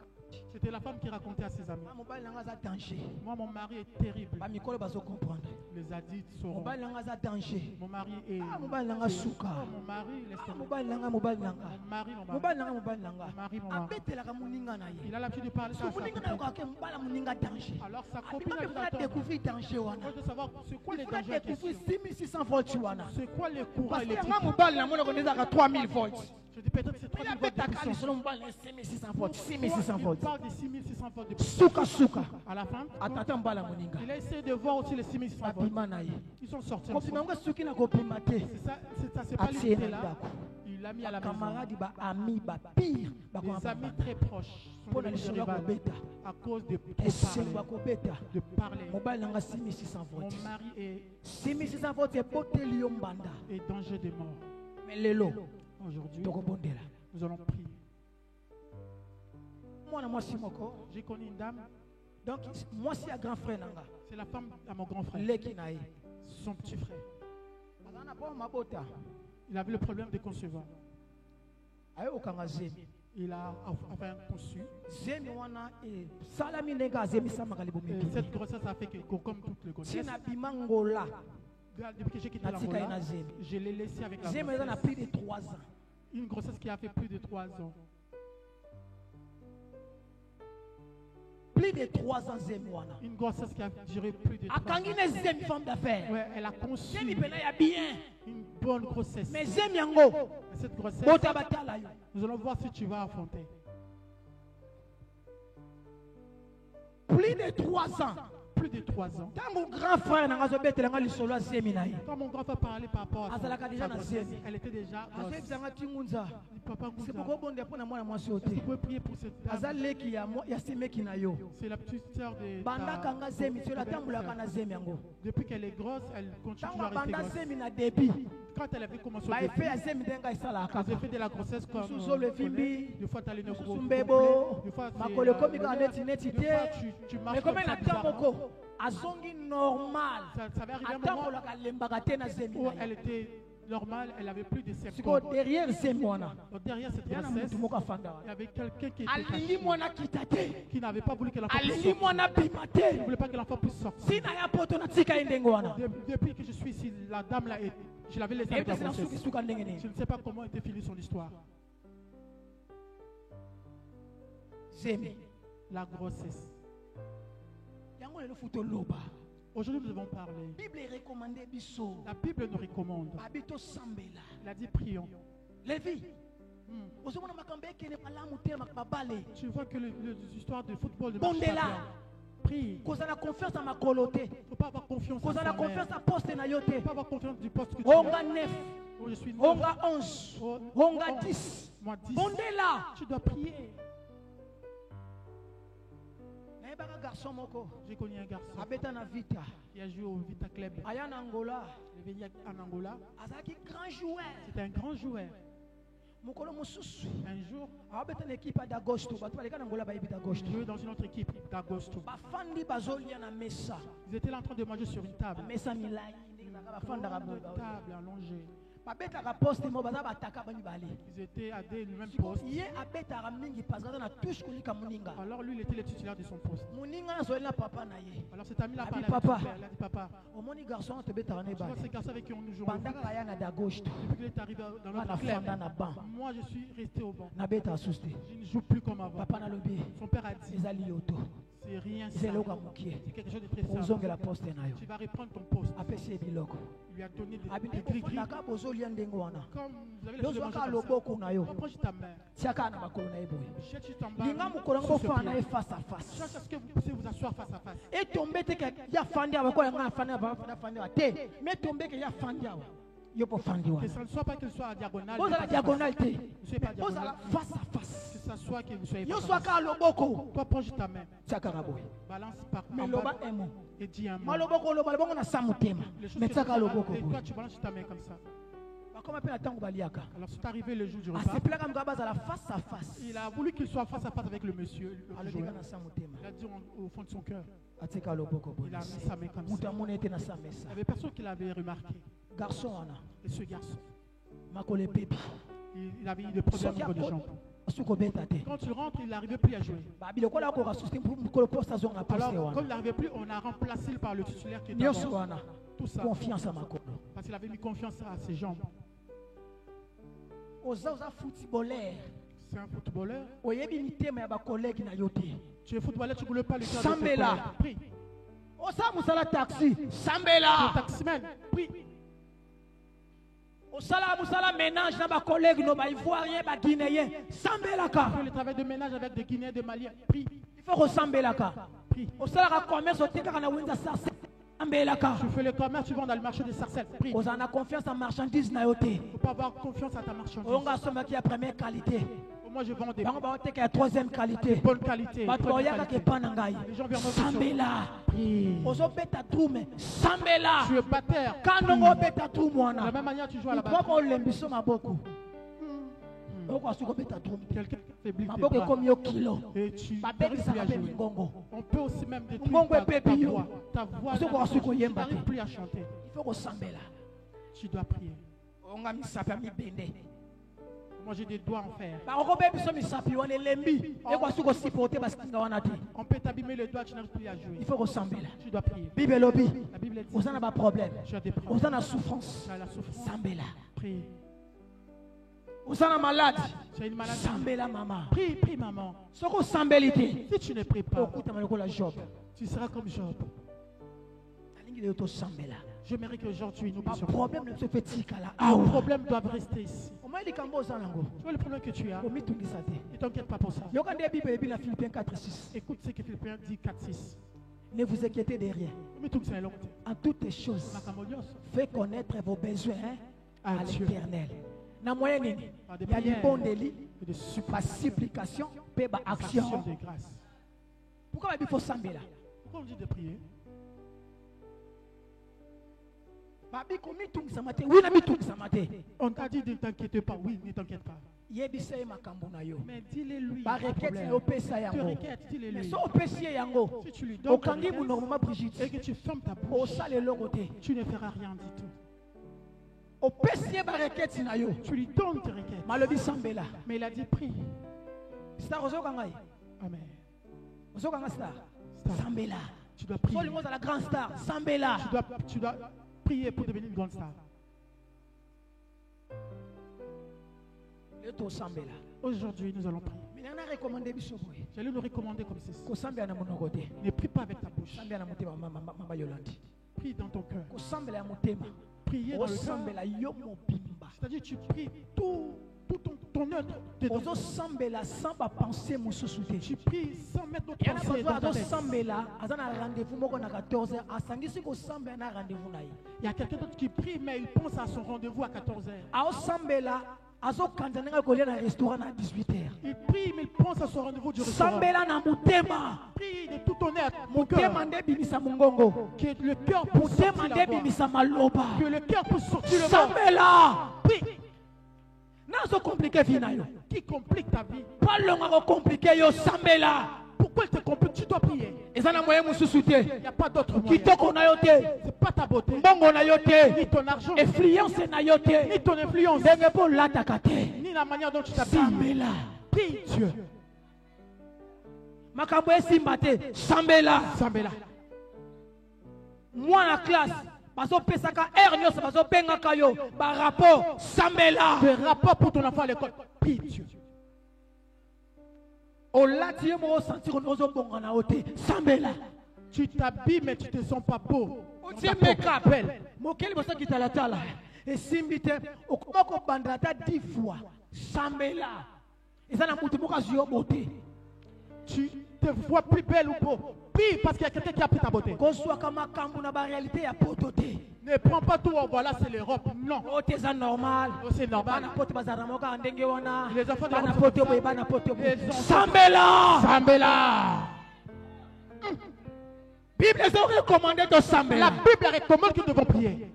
c'était la femme qui racontait à ses amis. Ba mobali nanga za danger. Moi, mon mari est terrible. Ba mikolo bazo comprendre. Les addicts sauront. Mobali nanga za danger. Mon mari est. Ah mobali nanga suka. Oh, mon mari, laisse Ah tomber. mobali nanga mobali nanga. Mon mari, mon mari. Mobali nanga mobali nanga. Mon mari, mon mari. Abetelaka moninga na ye. Il a l'habitude de parler ça à sa Moninga na copine. yo ka mbala moninga danger. Alors sa Il copine a dit faut attends, découvrir danger wana. il faut savoir c'est quoi les Il faut dangers en découvrir question. 6600 volts wana. C'est quoi les courants Parce que électriques? nga mobali na mona koneza 3000 volts. Je dis peut-être c'est 3000 volts de Betaka puissance. lisolo mobali na 6600 volts. Pourquoi 6600 il volts. parle de 6600 volts de puissance? Suka suka. À la fin, Atata mbala moninga. il a essayé de voir aussi les 6600 volts. Babima na ye. Ils sont sortis Kopima ensemble. ngo suki na kopima te. C'est ça, c'est pas Atie limité na là. ndako. Il l'a mis à la maison. Camarade ba ami ba pire ba Des kwa amis très proches sont Pour la devenus des lisolo rivales kobeta. à cause de Ese trop ba parler. kobeta. De parler. Mobali nanga 6600 Mon volts. mari est 6600 volts eboteli yo mbanda. danger de mort. Mais lelo Aujourd'hui, tokobondela. nous allons prier. Mwana mwasi moko. J'ai connu une dame, Donc mwasi ya grand frère nanga. c'est la femme à mon grand frère, Leki na ye. son petit frère. Azana po mabota. Il avait le problème de concevoir. Ayo okanga zemi. Il a enfin conçu. Zemi wana e salami nenga zemi sama kalibo Et mipi. cette grossesse a fait que, comme toutes les grossesses, Sina bimangola. depuis que j'ai quitté Natika l'Angola, ina zemi. je l'ai laissé avec la Zemi eza na grossesse. plus de 3 ans. Une grossesse qui a fait plus de 3 ans. Plus de 3 ans zemi wana. Une grossesse qui a duré plus de 3 ans. Akangi ne zemi femme d'affaires. Ouais, elle a conçu Zemi pena ya bien. une bonne grossesse. Mais zemi yango. Et cette grossesse, Bota batala yo. nous allons voir si tu vas affronter. Plus de 3 ans. Plus de 3 ans. Tango grand frère nanga zo betela nga lisolo ya zemi na ye. Quand mon grand frère parlait par rapport à Azalaka déjà sa na grossesse, zemi. elle était déjà grosse. Azebisanga tingunza. Il peut pas C'est Gouza. pourquoi bonde pona mwana mwasi ote. Vous pouvez prier pour cette dame. Azaleki ya semeki na yo. C'est la petite sœur de Bandaka nga zemi so la belle tambulaka sœur. na zemi yango. Depuis qu'elle est grosse, elle continue Tango à rester banda grosse. zemi na début. Quand elle avait commencé au Ba début, effet ya zemi ndenga esalaka. les effets de la grossesse comme Susu le on connaît, vimbi. des fois tu as les nerfs Sumbebo. des fois c'est, Makolo komi ka neti neti des fois te. tu Mais marches comme comme ça na bizarrement. tamboko azongi normal. Ça va arriver un moment Atambolaka lembaka te na zemi où na elle ye. était normale, elle avait plus de Siko symptômes. derrière zemi wana. Donc derrière cette Yana grossesse, mutu moko afanda il y wana. avait quelqu'un qui était Alingi caché, mwana kita te. qui n'avait pas voulu que l'enfant puisse Alingi sortir. mwana bima Il te. ne voulait pas que l'enfant puisse sortir. Sina ya poto na tika ye ndenge wana. Depuis que je suis ici, la dame là, je l'avais laissée avec la Ebesi na suki grossesse. suka ndenge Je nini. ne sais pas comment était finie son histoire. Zemi. La grossesse. Yango lelo futo loba. Aujourd'hui, nous devons parler. Bible recommandé biso. La Bible nous recommande. Babito sambela. Il a dit prions. Levi. Hmm. Ozomona makambo ekene malamu te makabale. Tu vois que les histoires de football ne Bon, marchent de pas là. bien. Prie. Kozala confiance na makolo te. Il ne faut pas avoir confiance en Kozala soi-même. confiance na poste na yo Il ne te. faut pas avoir confiance du poste que tu Onga as. 9. Oh, je suis neuf. Onga 11. Oh, Onga oh, 10. Moi 10. Bon, de là. Tu dois prier. Nayebaka garçon moko. J'ai connu un garçon Abeta na vita. qui a joué au Vita Club. Aya na Angola. Il est venu en Angola. Azaki grand joueur. C'était un grand joueur. Un jour, je dans une autre équipe d'Agosto. Ils étaient là en train de manger sur une table. Table allongée. Ils étaient à des mêmes postes. Alors lui, il était le titulaire de son poste. Alors cet ami-là parlait avec son père. Il a dit, papa, je vois ces garçons avec qui on nous joue. Depuis qu'il est arrivé dans notre club, moi je suis resté au banc. Je ne joue plus comme avant. Son père a dit, c'est rien, c'est quelque chose de très simple. Tu vas reprendre ton poste. Il lui a donné des gris-gris. Comme vous avez les choses de manger comme ça. Prends juste ta main. Jette juste en bas. Cherche à ce que vous puissiez vous asseoir face à face. Que ça ne soit pas qu'il soit à diagonale. Ne soyez pas à diagonale. Face à face. Que ça soit que vous soyez face à face. Toi, prends juste ta main. Balance par en bas et dis un mot. Les choses que tu vas et toi, tu balances ta main comme ça. Alors c'est arrivé le jour du repas. Il a voulu qu'il soit face à face avec le monsieur. Le joueur. Il a dit au fond de son cœur. Il a mis sa main comme ça. Il n'y avait personne qui l'avait remarqué. Et ce garçon, il avait eu des problèmes au niveau des jambes. Quand tu rentres, il n'arrivait plus à jouer. Alors, comme il n'arrivait plus, on a remplacé par le titulaire qui était avant. Tout ça. Parce qu'il avait mis confiance à ses jambes. C'est un footballeur. Tu es footballeur, tu ne voulais pas le faire de tes collègues. Prie. Le taximan, prie. Ménage dans ma collègue, no ivoirien, guinéen. Fais le travail de ménage avec des Guinéens, des Maliens. Prie. Il faut ressembler là. Prie. Tu fais le commerce, tu vas dans le marché des sarcelles. Prie. On a confiance en marchandise. Il ne faut pas avoir confiance à ta marchandise. On a qui a première qualité. Moi je vends des troisième qualité. Bonne qualité. Les gens viennent Sambela. Tu es batteur. De la même manière tu joues à la batterie. Quelqu'un faiblit tes bras. Et tu n'arrives plus à jouer. On peut aussi même détruire ta voix. Tu n'arrives plus à chanter. Tu dois prier. Moi j'ai des doigts en fer. On peut t'abîmer les doigts, tu n'arrives plus à jouer. Il faut ressembler. Tu dois prier. La Bible dit, vous en avez pas problème. Tu as des problèmes. Vous en avez souffrance. Tu as la souffrance. Sambela. Prie. Vous en avez malade. Tu as une maladie. Sambela maman. Prie, prie maman. Si tu ne pries pas, tu seras comme Job. Je mérite qu'aujourd'hui nous puissions. Le problème doit rester ici. Tu vois le problème que tu as. Ne t'inquiète pas pour ça. Écoute ce que Philippiens dit 4-6. Ne vous inquiétez de rien. En toutes les choses, faites connaître vos besoins à l'Éternel. Na moyen nini? Il y a des bons délits, par supplication, par action. Pourquoi il faut s'embêter là? Pourquoi on dit de prier? On t'a dit de ne t'inquiète pas. Oui, ne t'inquiète pas. Mais dis-le lui. Dis-le lui. Si tu lui donnes et que tu fermes ta bouche, tu ne feras rien du tout. Tu lui donnes tes requêtes. Mais il a dit prie. Amen. Tu dois prier. Tu dois prier pour devenir une grande star. Aujourd'hui, nous allons prier. J'allais nous recommander comme ceci. Ne prie pas avec ta bouche. Prie dans ton cœur. Prier dans le cœur. C'est-à-dire tu pries tout ton œuvre. Tu pries sans mettre notre pensée dans ta tête. Il y a quelqu'un d'autre qui prie mais il pense à son rendez-vous à 14h. Il prie mais il pense à son rendez-vous du restaurant. Prie de tout ton être, mon cœur. Que le cœur peut sortir la voix. Que le cœur peut sortir le mot. Prie. Qui complique ta vie? Pourquoi il te complique? Tu dois prier. Il n'y a pas d'autre moyen. C'est pas ta beauté, ni ton argent, ni ton influence, ni la manière dont tu t'habilles. Prie Dieu. Sambela. Moi la classe. Des rapports pour ton enfant à l'école. Prie Dieu. Tu t'habilles mais tu ne te sens pas beau. Tu make-up. Et simbite okoko bandata 10 fois sambela ezana mutu mokaziyo beauté. Tu te vois plus belle ou beau. Prie parce qu'il y a quelqu'un qui a pris ta beauté. Ne prends pas tout, voilà c'est l'Europe. Non. C'est normal. C'est normal. Les enfants de Sambela. Bible est recommandé de Sambela. La Bible recommande que nous devons prier.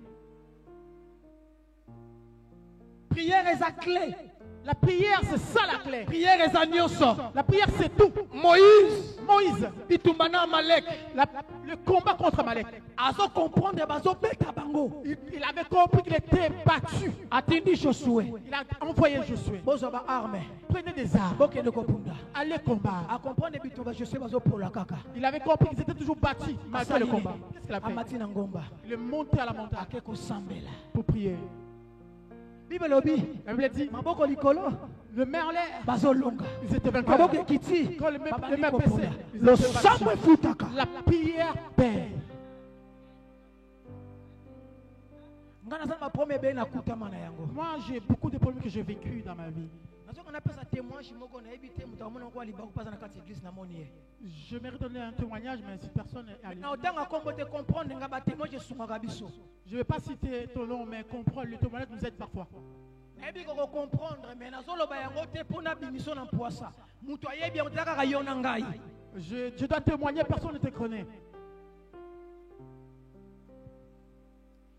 Prière est la clé. La prière, c'est ça la clé. Prière est la La prière, c'est tout. Moïse, le combat contre Amalek. Il avait compris qu'il était battu. Il a envoyé Josué. Prenez des armes. Allez combattre. Il avait compris qu'ils étaient toujours battus malgré le combat. Qu'est-ce qu'il a fait? Il est monté à la montagne pour prier. La Bible dit, le main en l'air, ils étaient vainqueurs. Quand le main baissait, la prière paie. Moi, j'ai beaucoup de problèmes que j'ai vécu dans ma vie. Je mérite de donner un témoignage, mais si personne n'est allé. Je ne vais pas citer ton nom, mais comprendre le témoignage nous aide parfois. Je dois témoigner, personne ne te connaît.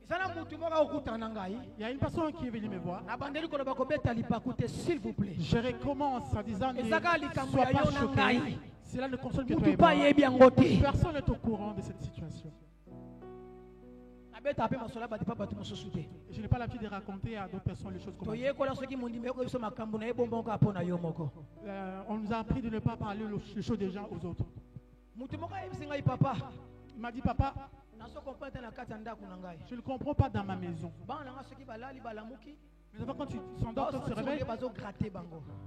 Il y a une personne qui est venue me voir. S'il vous plaît. Je recommence en disant ne sois pas choqué. Cela ne concerne que toi et moi. Personne n'est au courant de cette situation. Je n'ai pas l'habitude de raconter à d'autres personnes les choses comme ça. On nous a appris de ne pas parler les choses des gens aux autres. Il m'a dit, papa, je ne le comprends pas dans ma maison. Mais quand tu s'endors, quand tu te réveilles,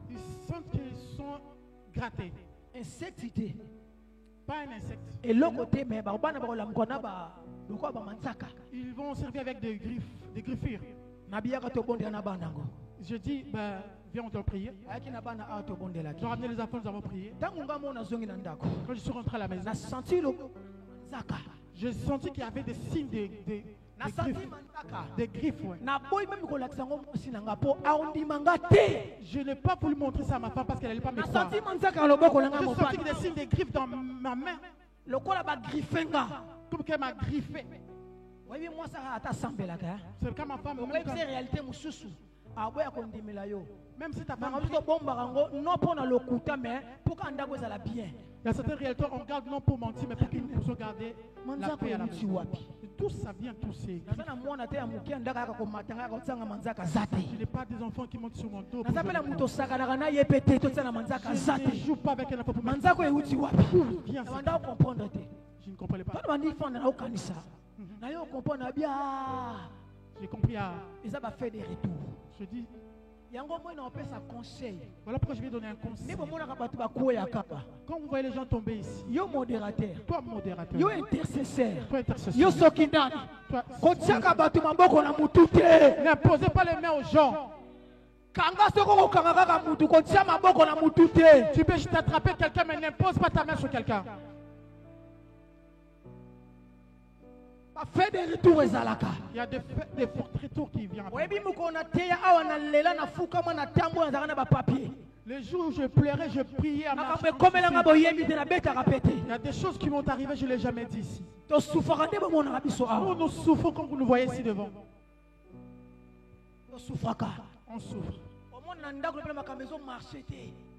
ils sentent qu'ils sont grattés. Insectité. Pas un insecte. Et l'autre côté, mais ils vont servir avec des griffes, des griffures. Je dis, viens, on doit prier. J'ai ramené les enfants, nous avons prié. Quand je suis rentré à la maison, j'ai senti qu'il y avait des signes des griffes. Ouais. Je n'ai pas voulu montrer ça à ma femme parce qu'elle n'allait pas me croire. J'ai senti des signes des griffes dans ma main. Comme qu'elle m'a griffé. C'est quand ma femme me montre. Même si ta femme il y a certaines réalités, on garde non pour mentir, mais pour qu'ils puissent garder la paix à la maison. D'où ça vient, tous ces griffes. Je n'ai pas des enfants qui montent sur mon dos. Je ne joue pas avec un enfant pour mentir. Je ne comprenais pas. J'ai compris à... Je dis... Voilà pourquoi je vais donner un conseil. Quand vous voyez les gens tomber ici, yo modérateur, toi modérateur, yo intercesseur, toi intercesseur, yo sokindani, n'imposez pas les mains aux gens. Tu peux juste attraper quelqu'un, mais n'impose pas ta main sur quelqu'un. Fait des retours. Il y a des forts retours qui viennent après. Les jours où je pleurais, je priais à ma chambre. Il y a des choses qui vont arriver, je ne l'ai jamais dit ici. Nous souffrons comme vous nous voyez ici devant. On souffre.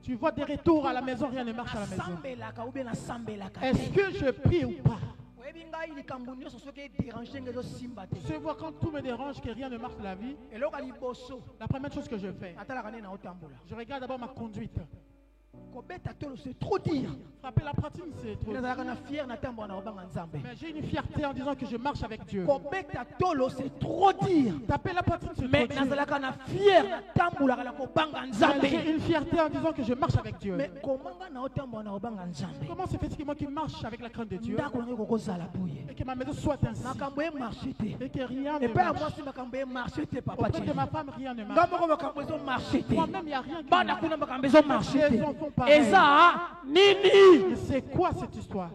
Tu vois des retours à la maison, rien ne marche à la maison. Est-ce que je prie ou pas? Je vois quand tout me dérange, que rien ne marche dans la vie. La première chose que je fais, je regarde d'abord ma conduite. C'est trop dire. Frapper la pratique, c'est trop dire. Mais j'ai une fierté en disant que je marche avec Dieu. C'est trop dire. Taper la pratique, c'est Mais trop dire. J'ai une fierté en disant que je marche avec Dieu. Mais comment se fait-il moi qui marche avec la crainte de Dieu et que ma maison soit ainsi et que rien ne marche? Auprès de ma femme, rien ne marche. Moi-même, il n'y a rien qui marche. Les enfants pareil. C'est quoi cette histoire?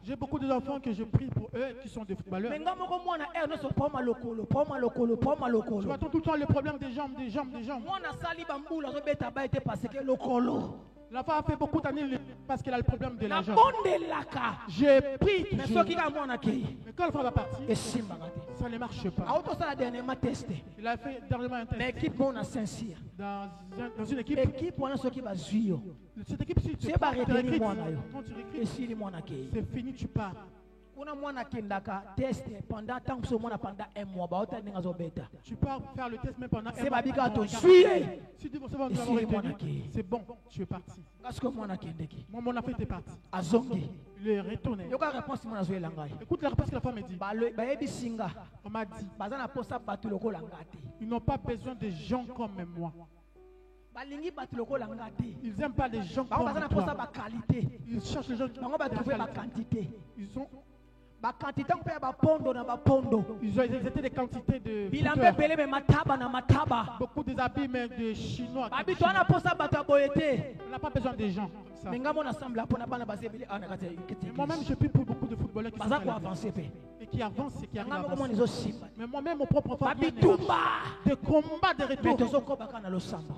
J'ai beaucoup d'enfants que je prie pour eux qui sont des footballeurs. Je vois tout le temps le problème des jambes. L'enfant a fait beaucoup d'années parce qu'elle a le problème de la jambe. J'ai pris toujours. Mais quand l'enfant va partir, ça ne marche pas. Il a fait dernièrement un test. Dans une équipe. Cette équipe, si tu quand tu recrutes, c'est fini, tu pars. Tu pars faire le test même pendant un mois. Si tu c'est bon, tu es parti. Moi, mon affaire était parti. Il est retourné. Écoute la réponse que la femme m'a dit. On m'a dit, ils n'ont pas besoin de gens comme moi. Ils n'aiment pas les gens comme toi. Ils cherchent les gens qui ont quantité. Ils étaient des quantités de beaucoup des habits mais de chinois. On n'a pas besoin des gens comme ça. Moi-même je prie pour beaucoup de footballeurs qui sont et qui avancent et qui arrivent à avancer. Mais moi-même mon propre enfant des combats de retour.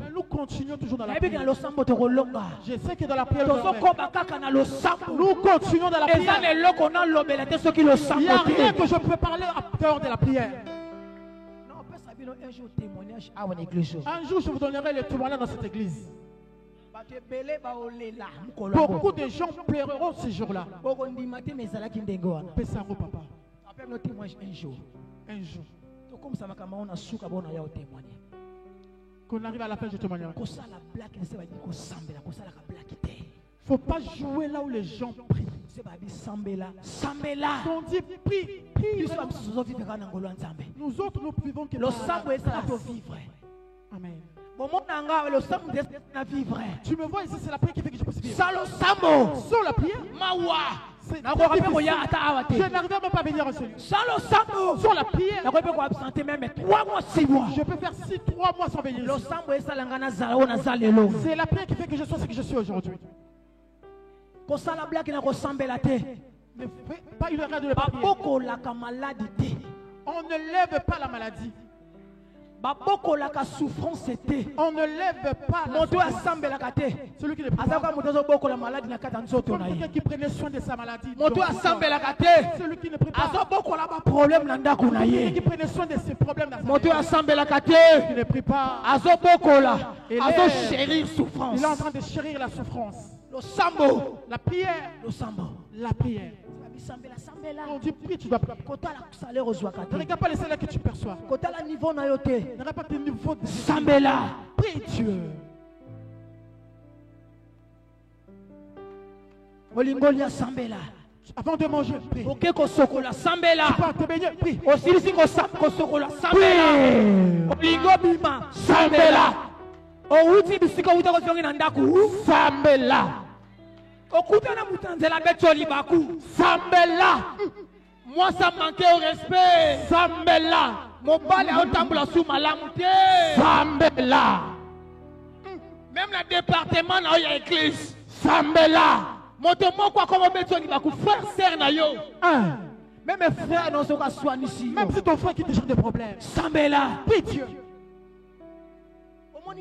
Mais nous continuons toujours dans la prière. Je sais que dans la prière nous continuons dans la prière. Il n'y a rien que je peux parler à peur de la prière. Un jour, je vous donnerai le témoignage dans cette église. Beaucoup de gens pleureront ce jour-là. Pessaro, papa. Un jour. Qu'on arrive à la fin du témoignage. Il ne faut pas jouer là où les gens prient. On dit prie. Nous autres, nous vivons que vivre. Amen. Tu me vois ici, c'est la prière qui fait que je peux vivre. Sans la prière, je n'arrive même pas à venir en Seigneur. Sur la prière, je peux faire 3 mois sans venir. C'est la prière qui fait que je sois ce que je suis aujourd'hui. Ne fais pas une erreur de la prière. On ne lève pas la maladie. On ne lève pas la souffrance. Celui qui ne prie pas. Quelqu'un qui prenait soin de sa maladie. Celui qui ne prie pas. Celui qui prenait soin de ses problèmes dans sa vie. Qui ne prie pas. Il est en train de chérir la souffrance. La prière. La prière. On dit prie, tu dois prier. Ne regarde pas les salaires que tu perçois. Ne regarde pas tes niveaux de Sambela. Prie Dieu. Avant de manger, prie. Tu peux te baigner, prie. Sambela. Sambela. Moi ça manquait au respect. Sambela. Mon bal est au tambour sous ma lampe. Sambela. Même le département n'a eu église. Sambela. Mon témoin quoi comme mettre ni bakou frère sœur na yo. Même mes frères n'ont pas soin ici. Même si ton frère qui te cherche des problèmes. Sambela. Prie Dieu.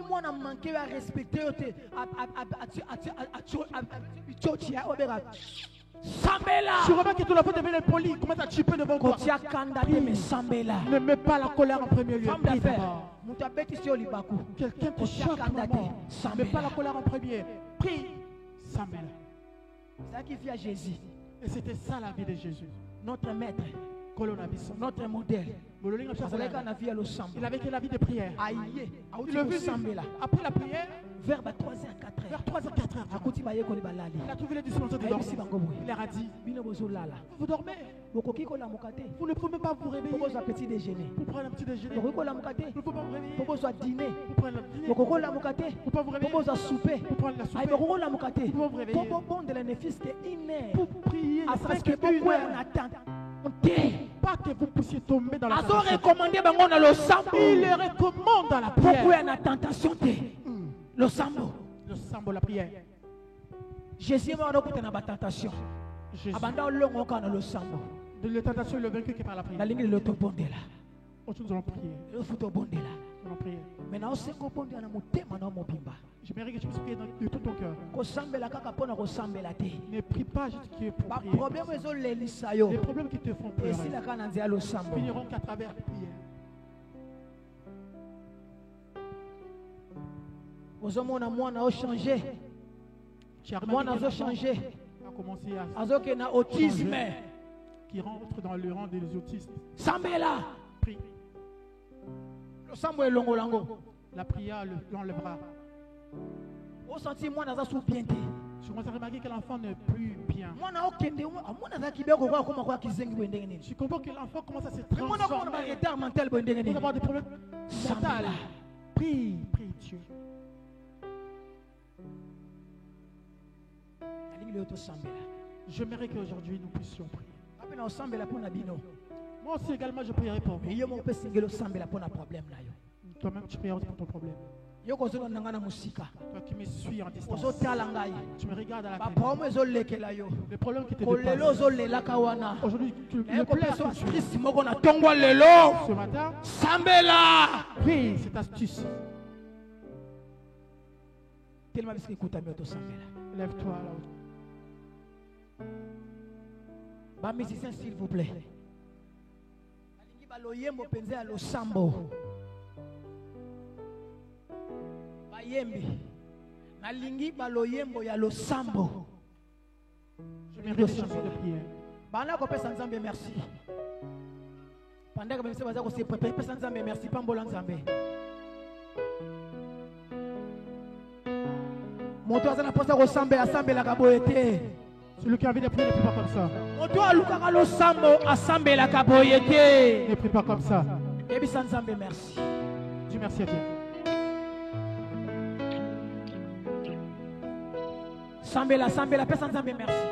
Moi n'a manqué à respecter Tu remarques que tout la fois devient impoli. Comment tu as chipé devant toi? Ne mets pas la colère en premier lieu. Prie d'abord. Quelqu'un te choque, maman. Ne mets pas la colère en premier. Prie. Sambela. C'est ça qui vit à Jésus. Et c'était ça la vie de Jésus. Notre maître. Notre modèle. Il avait la vie de prière. Il a vu après la prière. Vers 3h à 4h. Vers 3h, 4h. Il a trouvé les disciples de dormir. Il leur a dit, vous dormez. Vous ne pouvez pas vous réveiller. Pour un petit déjeuner. Pour prendre un petit déjeuner. Vous ne pouvez pas vous réveiller. Pour un dîner. Pour prendre un dîner. Vous ne pouvez pas vous réveiller. Pour un souper. Pour prendre la soupe. Pour vous réveiller. Pour prier. Afin que beaucoup en attendent. Pas que vous puissiez tomber dans la tentation. Il le recommande dans la prière. Pourquoi en tentation le sambo. Le sambo, la prière. Jésus m'a donné une tentation. Abandon le monka dans le sambo. De la tentation, il est vaincu que par la prière. La ligne de l'autobondé là. Nous allons prier. Le footobondé là. Nous allons prier. Maintenant, c'est qu'on peut dire à mon thème, à mon bimba. J'aimerais que tu puisses prier de tout ton cœur. Ne prie pas juste pour prier. Les problèmes qui te font pleurer finiront qu'à travers la prière. Moi, on a changé. Moi, on a changé. A commencé à autisme. Qui rentre dans le rang des autistes. Sambela. Prie. Le sambo est longo lango. La prière l'enlèvera. Au senti moi naza sous bien té. Je commence à remarquer que l'enfant n'est plus bien. Moi na okende moi naza kibeko kwa koma kwa kizengi bo ndenge nini. Je comprends que l'enfant commence à se transformer. Moi na koma retard mental bo ndenge nini. Il avoir des problèmes mentaux. Prie, prie Dieu. J'aimerais qu'aujourd'hui nous puissions prier. Moi aussi également je prierai pour vous. Toi-même tu prieras pour ton problème. Toi qui me suis en distance. Tu me regardes à la télé. Les problèmes qui te dépassent. Aujourd'hui tu me plais ce matin. Sambela. Prie cette astuce. Lève-toi là-haut. Bah, musicien, s'il vous plaît. Baloyembo penze à losambo. Bayembi. Nalingi baloyembo ya losambo. Je mérite des chansons de prière. Bana ko pesa nzambe merci. Pendant que monsieur baza ko se préparer pesa nzambe merci pambola nzambe. Moto azana posa ko sambe asambe la kaboyete. Celui qui a envie de prier ne prie pas comme ça. Ne prie pas comme ça. Merci. Dis merci à Dieu. Sambela, personne Nzambe merci.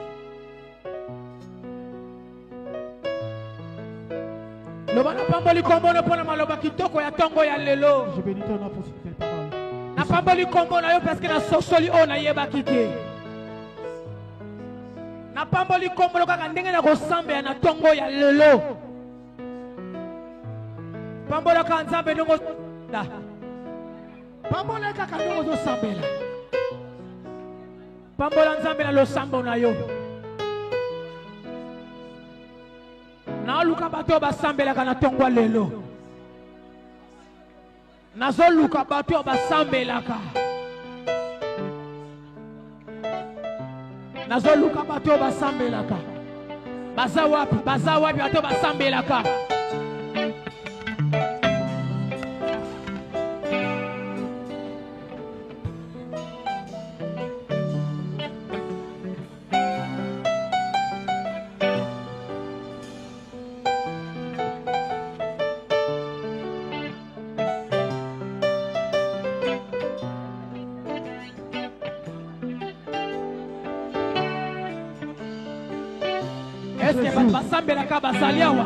Je bénis ton nom pour cette belle parole. Na pamboli kombo na yo parce que na sosoli o na yeba kite. Na pamboli kombo kaka ndenge na kosambe na tongo ya lelo. Pambola ka nzambe ndongo da. Pambola kaka ndongo zo sambela. Pambola nzambe na losambo na yo. Na luka bato basambela kana tongo ya lelo. Nazoluka bato basambelaka. Nazoluka bato basambelaka. Baza wapi bato basambelaka. Est-ce que basambelaka basali awa?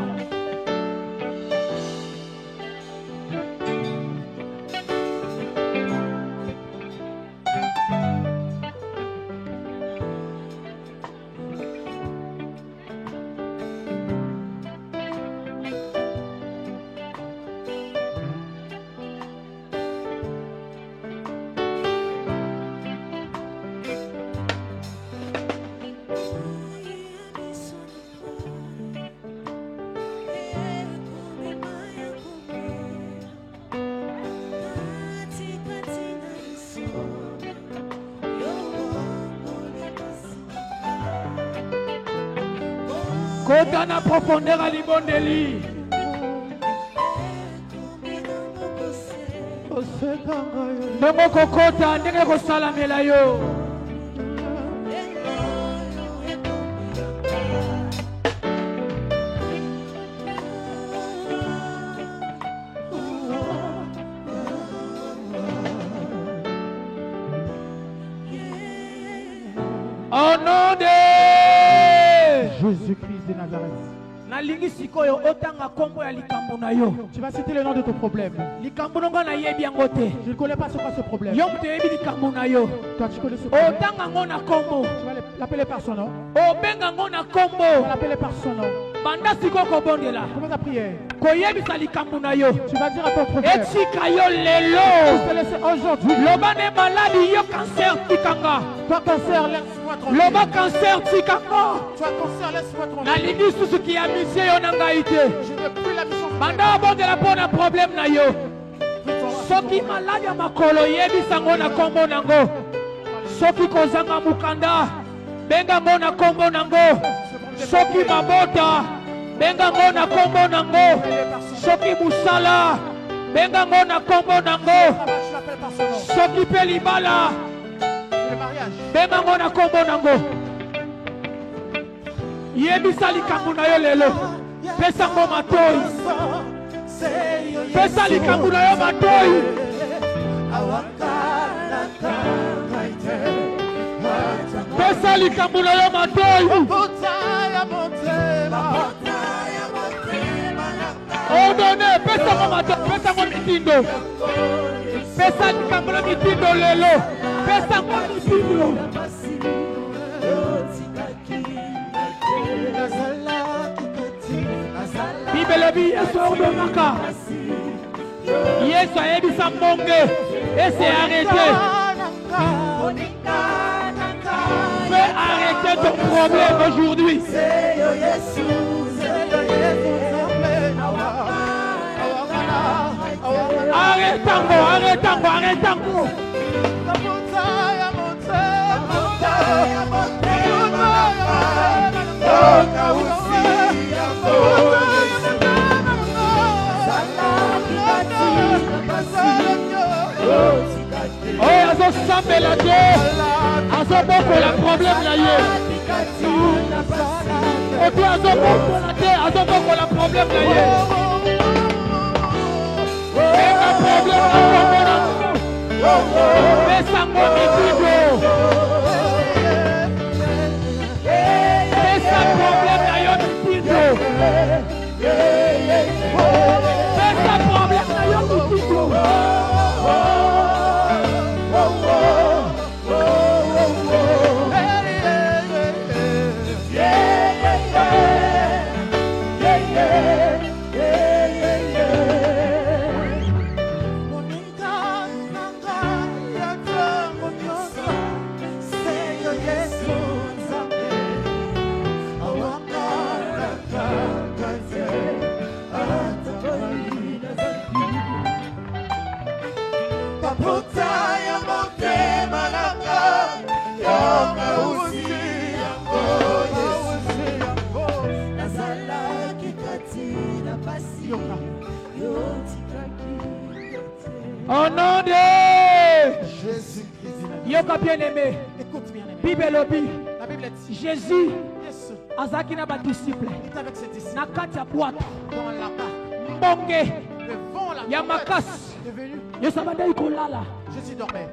Kota na profondeur à libondeli. Ndenge kokota, ndenge kosalamela yo. Au nom de Jésus-Christ de Nazareth. Tu vas citer le nom de ton problème. Je ne connais pas ce qu'est ce problème. Toi, tu connais ce problème. Tu vas l'appeler par son nom. Tu vas l'appeler par son nom. Comment ta prière? Tu vas dire à ton problème. Tu te laisser aujourd'hui. Toi, cancer, laisse-moi tranquille. Loba cancer tikanga. Toi, cancer, laisse-moi tranquille. Nalingi susu ki ya mission yo nanga ite. Je veux plus la mission. Banda bondela pona problème na yo. Soki maladi ya makolo yebisa ngo na kombo nango. Soki kozanga mukanda benga ngo na kombo nango. Soki mabota benga ngo na kombo nango. Soki musala benga ngo na kombo nango. Soki pelibala benga ngo na kombo nango. Yebisa likambo na yo lelo. Pesa ngo matoi. Pesa likambo na yo matoi. Pesa likambo na yo matoi. Ordonne, pesa ngo matoi, pesa ngo mitindo. Pesa likambo na mitindo lelo. Pesa ngo mitindo. Bibelobi Yesu ordonnaka. Yesu a ebisa mbonge. Et c'est arrêté. Fais arrêter ton problème aujourd'hui. Arrête-moi, arrête-moi, arrête-moi. Oh, azo sambela te, azo boko la problème na ye. Oh, toi azo boko la te, azo boko la problème na ye. Eka problème na kombo na mo. Pesa ngo mitindo. Pesa problème na yo mitindo. Pesa problème na yo mitindo. Au nom de Jésus-Christ. Yoka bien-aimé. Écoute bien-aimé. Bibelobi. La Bible dit Jésus Yes. azaki na ba disciple. Il est avec ses disciples. Na kati ya boîte. Dans la barque. Mbonge. Le vent, la Ya tempête makasi. est venu. Yesu abandaki kolala. Jésus dormait.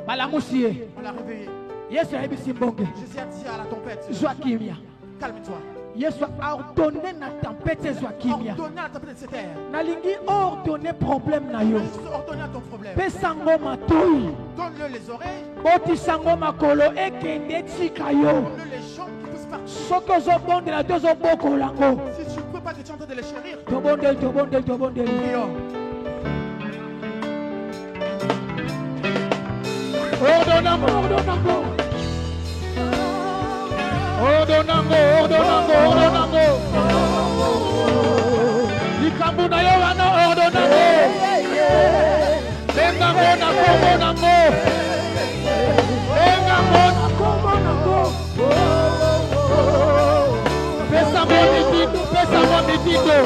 Balamusi ye. On l'a réveillé. Yesu ayebisi mbonge. Jésus a dit à la tempête, Zwa kimia. calme-toi. Yesu a ordonné na tempête ezwa kimia. Ordonnez à la tempête de cette terre. Nalingi ordonner problème na yo. Juste ordonner à ton problème. Pesa ngo matoi. Donne-le les oreilles. Botisa ngo makolo ekende tika yo. Donne-le les jambes qui poussent partout. Soki ozobondela te ozobokola ngo. Si tu ne peux pas, que tu es en train de les chérir. Tobondeli, tobondeli, tobondeli. Ordonnango, ordonnango. Ordonnango, ordonnango, ordonnango. Likambu na yo wana ordonnango. Bengango na kombo nango. Bengango na kombo nango. Pesa bivindo.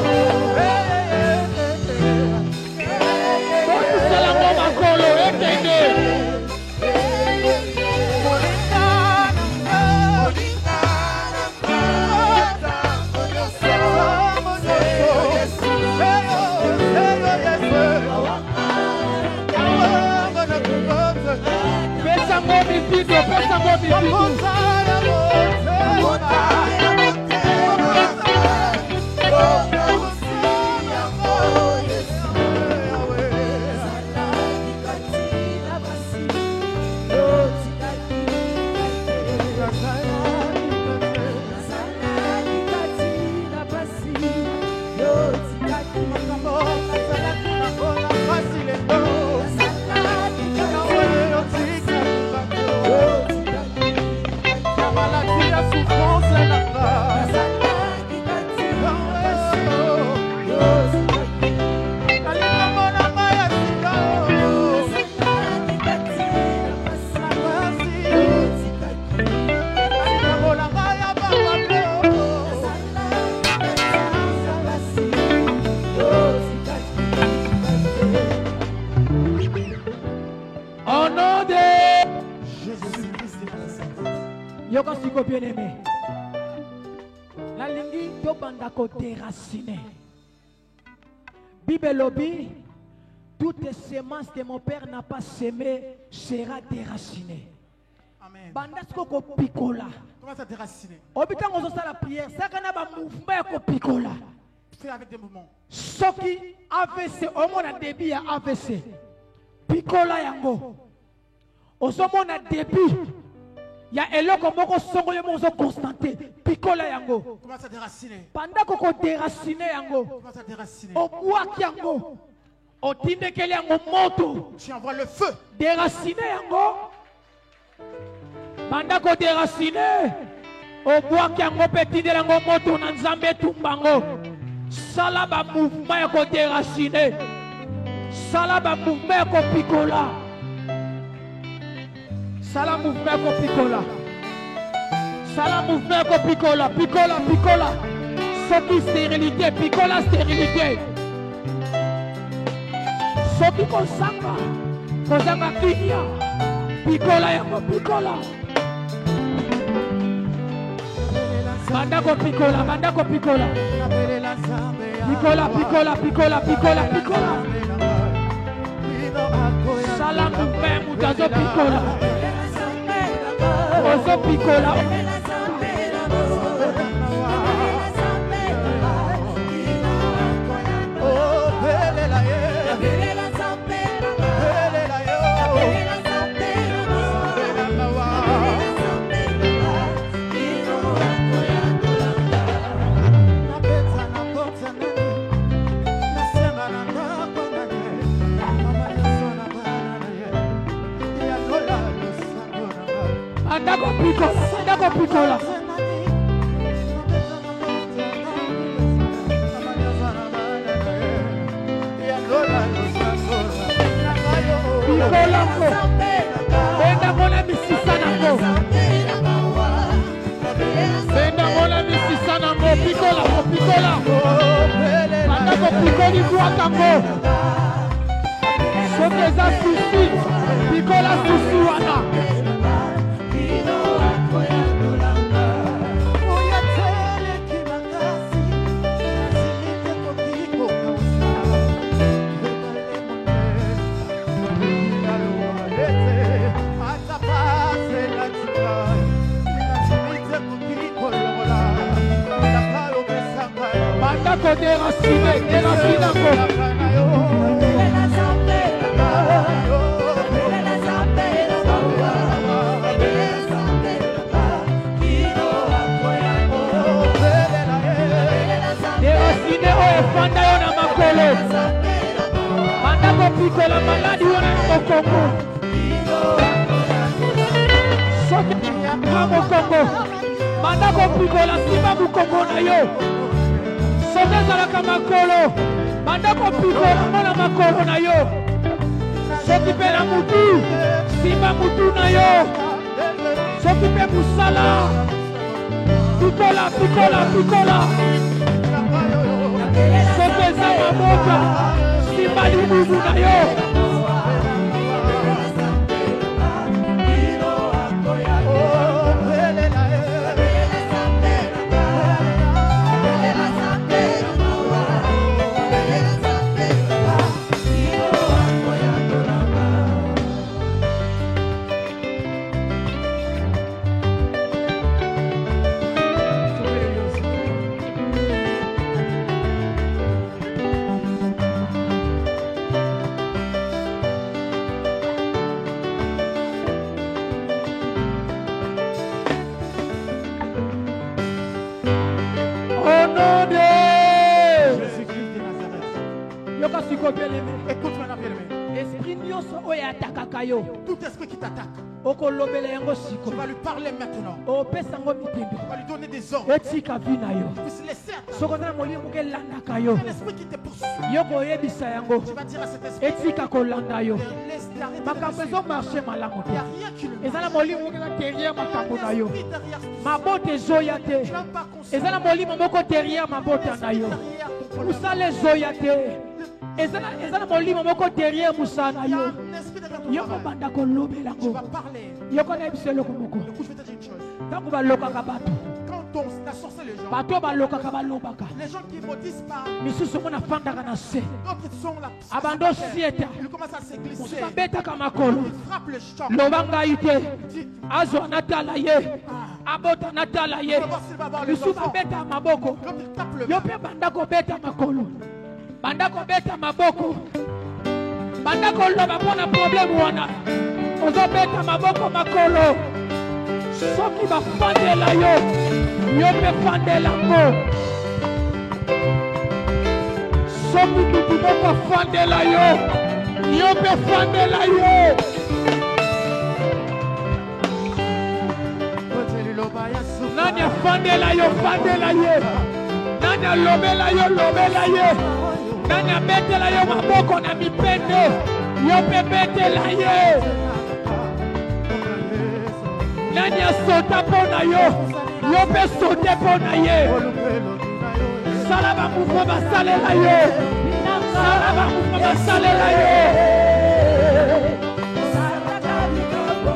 Salango makolo ekende. Pesa ngo bivindo. Bien-aimé, la lingi to banda ko déraciner. Bible lobby, toute semence que mon père n'a pas semé sera déracinée. Amen. Banda ko picola. Comment ça déraciner? Obitan on la prière, ça kana ba mouvement ko picola. Fais avec des mouvements. Soki AVC, au moins a débit à AVC. Picola yango. Au moins a débit. Il y a eloko moko songole mozo constanté picola yango. Comment ça déraciner? Panda koko déraciner yango. Comment ça déraciner? O bois yango. O tinde kele yango moto. Tu envoies le feu. Déraciner yango. Panda ko déraciner. O bois yango petit de yango moto na nzambe tumbango. Sala ba mouvement ko déraciner. Sala ba mouvement ko picola. Sala mouvement ko picola. Sala mouvement ko picola. Picola. Soki stérilité. Picola stérilité. Soki kosanga. Kosanga kinya. Picola yango picola. Banda ko picola. Picola. Sala mouvement mutazo picola. Ozo picola. Andako picola. Benda mona misisana ngo. Picola. Andako picoli kwa ngo. Sokeza susi. Picola susi wana. Bandako déraciner ngo. Déraciner oyo fanda yo na makolo. Bandako picola maladi wana na Congo. Soki ya Congo. Bandako picola simba Congo na yo. Sokezalaka makolo. Bandako picola mona makolo na yo. Soki pe na mutu. Simba mutu na yo. Soki pe musala. Picola. pesa maboka simba libubu na yo Écoute-moi, bien-aimé. Esprit nyonso oyo atakaka yo. Tout esprit qui t'attaque, Okolobela yango siko. tu vas lui parler maintenant. Opesa ngo mitindo. Tu vas lui donner des ordres. Etika vi na yo. Tu puisses laisser à ta Soko na molimo ke landaka yo. un esprit qui te poursuit. Yoko yebisa yango. Tu vas dire à cet esprit, Etika kolanda yo. laisse d'arrêter de Makambo me ezo suivre. marche malamu Il n'y a te. rien qui le Ezala molimo ke na derrière makambo na yo. esprit derrière tout ça. Mabote ezoya te. Tu n'as pas conscience. Ezala molimo moko derrière mabota na yo. Derrière ton problème. Musala ezoya te. Ezala molimo moko derrière musana Il y a yo. un esprit derrière ton Yoko travail. banda kolobela Tu ngo. vas parler. Yoko na ebisa eloko moko. Du coup, je vais te dire une chose. Ntango balokaka bato. Quand on a sorti les gens, Bato balokaka balobaka. les gens qui ne maudissent pas, Misusu mona fandaka na se. d'autres sont là. Abando sieta. Ils commencent à se glisser. Mususu abetaka makolo. Ils frappent le champ. Loba ngai te. Dis, Azwa natala ye. Abota natala ye. on va voir s'il va avoir les Misusu enfants. babeta maboko. L'autre il tape le Yo pe banda kobeta makolo. Banda kobeta maboko. Banda koloba mpona problème wana. Ozobeta maboko makolo. Soki bafandela yo. Yo pe fandela ngo. Soki mutu moko afandela yo. Yo pe fandela yo. Nani afandela yo fandela ye. Nani alobela yo lobela ye. Nani abetela yo maboko na mipende. Yo pe betela ye. Nani asota pona yo. Yo pe sote pona ye. Sala ba mouvement basalela yo. Sala ba mouvement basalela yo.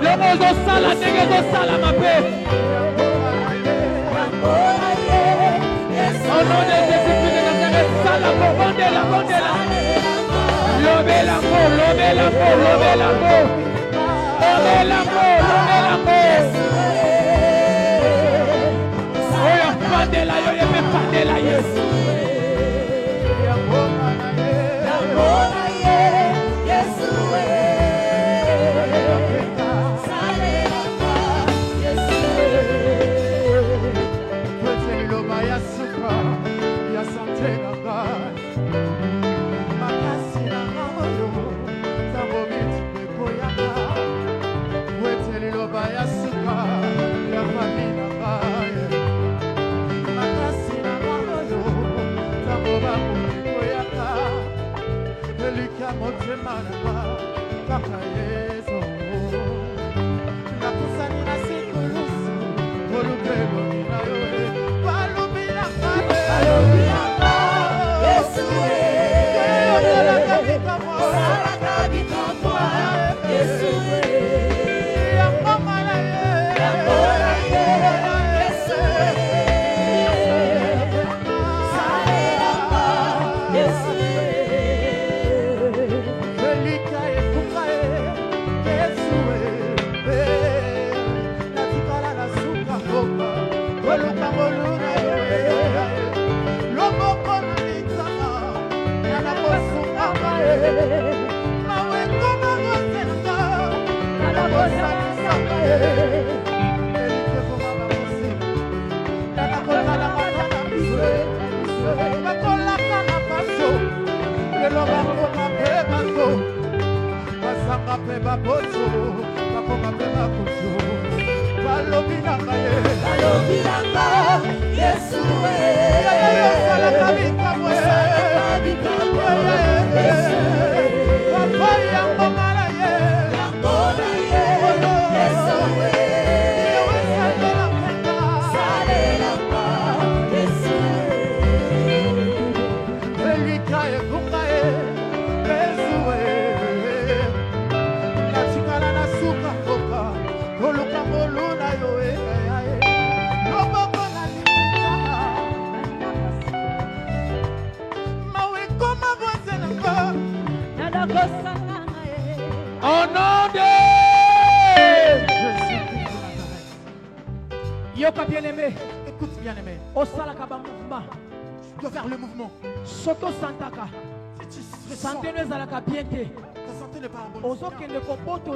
Lelo ozosala ndenge ozosala mabe. Au nom de Jésus-Christ de Nazareth, salamo, bondela, bondela. Lobela mo, lobela mo, lobela mo. Lobela mo, lobela mo. Oyo fandela yo, yeme fandela Yesu. Yoka bien-aimé. Écoute bien-aimé. Au salakaba mouvement. Tu dois faire le mouvement. Soto santaka. Santé ne zalaka bien te. Ta santé n'est pas en bonne santé.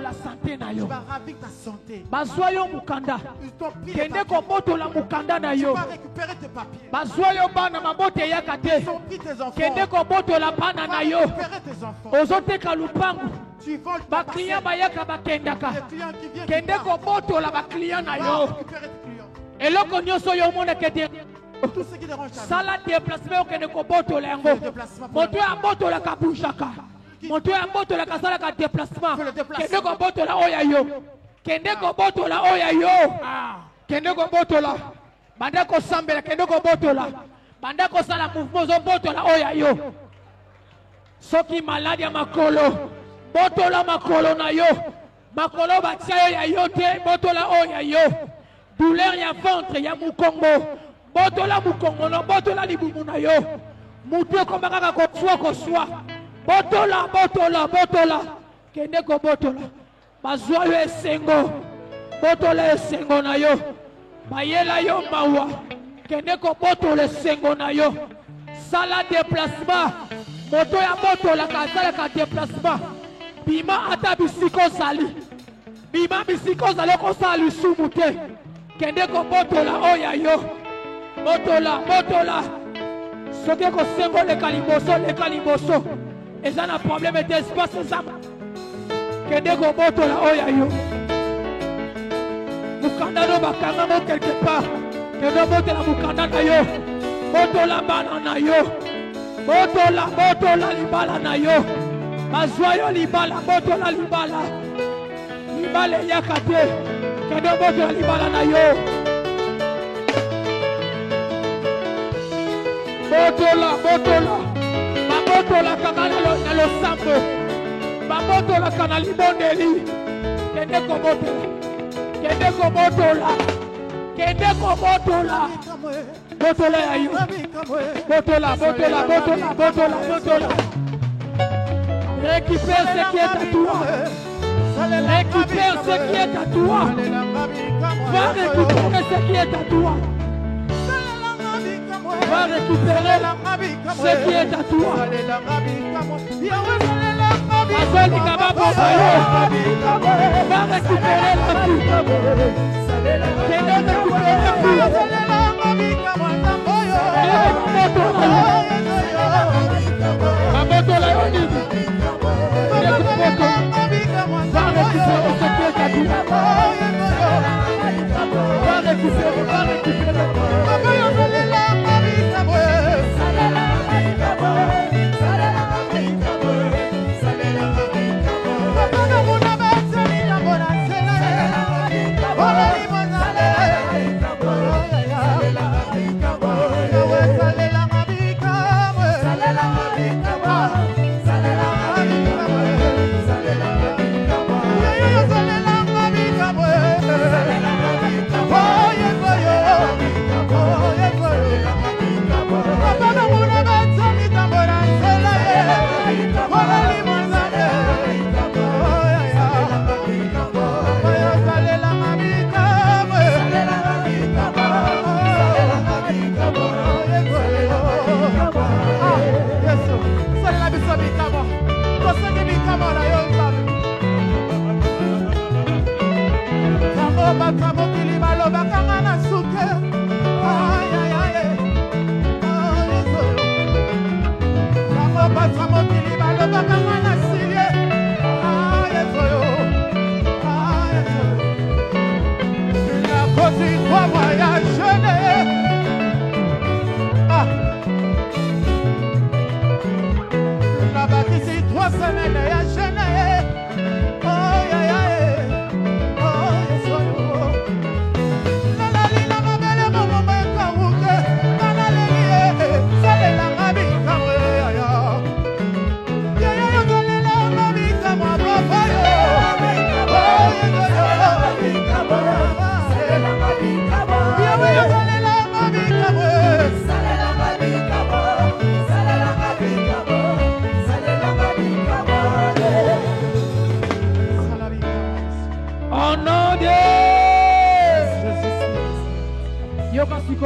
La santé na yo. Tu vas ravir ta santé. Bazoyo mukanda. Ils t'ont pris Kende koboto la mukanda na yo. Tu vas récupérer tes papiers. Bazoyo bana mabote yakate. Ils ont pris tes enfants. Kende koboto la bana na yo. Récupérer tes enfants. Ozote kalupangu. Tu voles ba client bayaka bakendaka. Kende koboto la ba client na yo. Récupérer tes clients. Eloko nyonso yo mona kete. Tout ce qui dérange ta vie. Sala déplacement kende koboto la yango. Moto ya boto la kabushaka. Moto ya boto la kasala ka déplacement. Kende koboto la oya yo. Kende koboto la oya yo. Kende koboto la. Banda ko sambela kende koboto la. Banda ko sala mouvement zo boto la oya yo. Soki malade ya makolo. Boto la makolo na yo. Makolo batia yo ya yo te. Boto la oya yo. Douleur ya ventre ya mukongo. Botola mukongo no botola libumu na yo. Mutu ko makaka ko swa. Botola. Kende ko botola. Bazwa yo esengo. Botola esengo na yo. Bayela yo mawa. Kende ko botola esengo na yo. Sala déplacement. Moto ya botola kasala ka déplacement. Bima ata bisiko sali. Bima bisiko sali ko sali sumute. Kende ko botola oya yo. Botola. Soki ko sengo le kaliboso. Eza na problème d'espace zama. Kende ko botola oya yo. Mukanda no bakanga mo quelque part. Kende botola mukanda na yo. Botola bana na yo. Botola libala na yo. Bazwa yo libala, botola libala. Libala yakate. Kende botola libala na yo. Babotola kanala na lo sambo. Babotola kanali bondeli. Kende ko botola. Botola ya yo. Botola. Récupère ce qui est à toi. Récupère ce qui est à toi. Va récupérer ce qui est à toi. Va récupérer ce qui est à toi. Va récupérer la vie. Come on.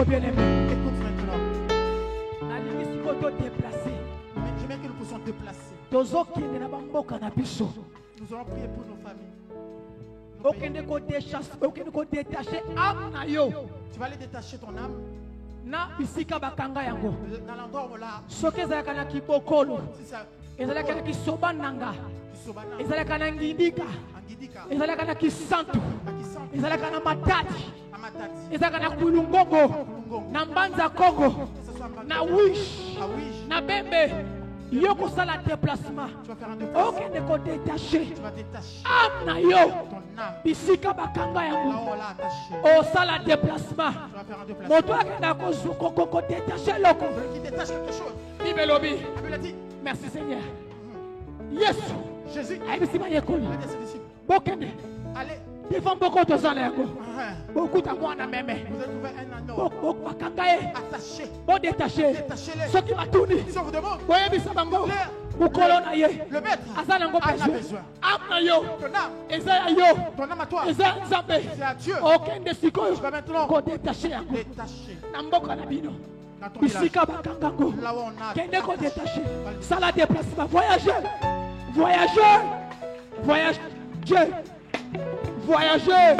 bien aimé. Écoute maintenant. déplacé. Je veux que nous puissions déplacer. Nous allons prier pour nos familles. Tu vas aller détacher ton âme. Na bisika bakanga yango. Dans l'endroit où là. Soki ezalaka na kibokolo. Ezalaka na kisobananga. Ezalaka na ngindika. Ezalaka na kisantu. Ezalaka na matati. Ezalaka na kulungongo. Na mbanza kongo. Na wish. Na bembe. Yoko sala déplacement. Ok ne ko détacher. Amna yo. Bisika bakanga yango. O sala déplacement. Moto akenda ko zuko ko détacher loko. Qui détache quelque chose. Bibelobi. dit. Merci Seigneur. Yes. Jésus. Bokende. Allez. Devant beaucoup de gens. Beaucoup de moi même. Vous avez trouvé un anneau. Beaucoup attaché. Bon détaché. Détachez-les. Ce qui m'a tourné. Si on vous demande. Voyez bisa bango. Le maître. Azanango besoin. Amna yo. Ton âme. Eza yo. Ton âme à toi. Eza nzambe. C'est à Dieu. Aucun de sikoyo. Tu vas maintenant ko détacher yango. détacher. Na mboka na bino. Dans ton village. Bisika bakangango. Là où on a. Kende ko détacher. Sala déplacement. Voyageur. Voyageur. Voyageur. Voyageur.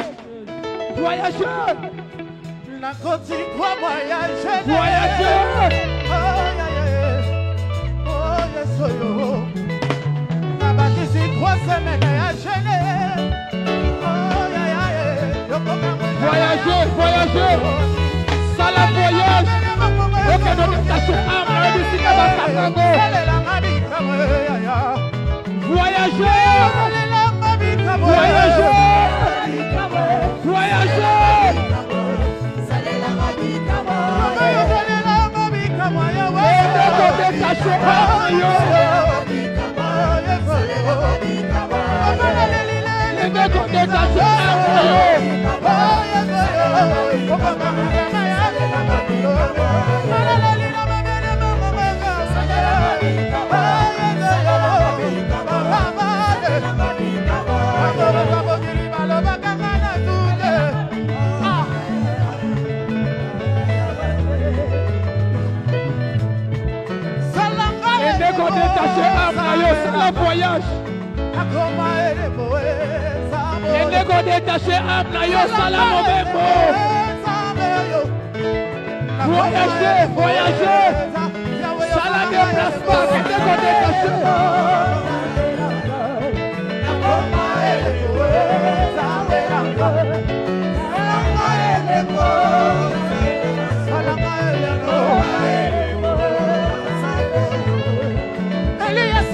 Voyageur. La côte quoi voyager. Voyageur. Oh yes yo. La bâtisse 3 semaines à gêner. Oh ya ya. Voyageur, voyageur. Sala voyage. Ok, nous détachons âme. Bisika bakangango. Voyageur. Voyageur. Voyageur. Voyage. Et ne go détacher amna yo salamo bembo. Voyager, voyager. Sala déplacement. Et ne go détacher. Elias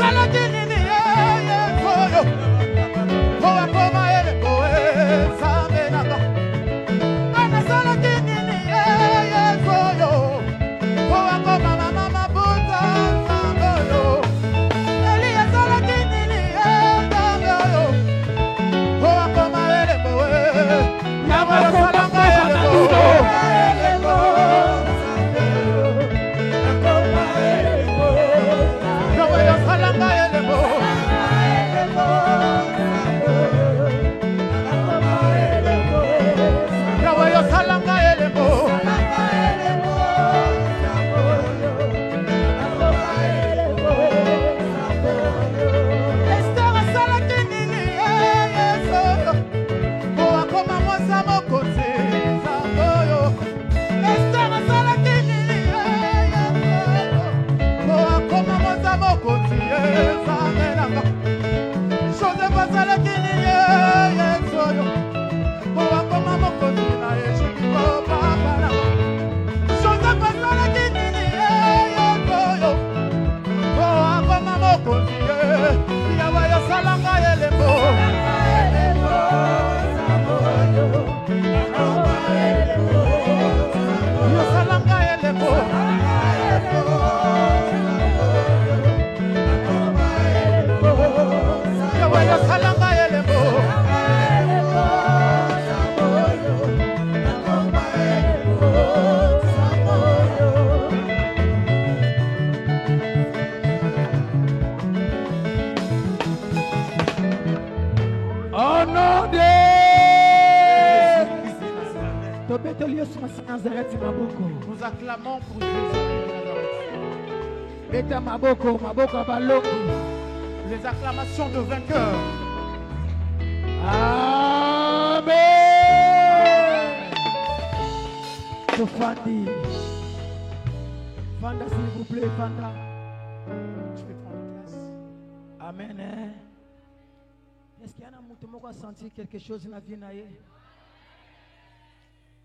Nous acclamons pour Jésus de Nazareth. Les acclamations de vainqueurs. Amen. Fandi. Fanda, s'il vous plaît, Fanda. Tu peux prendre place. Amen. Est-ce qu'il y a un mouton qui a senti quelque chose dans la vie?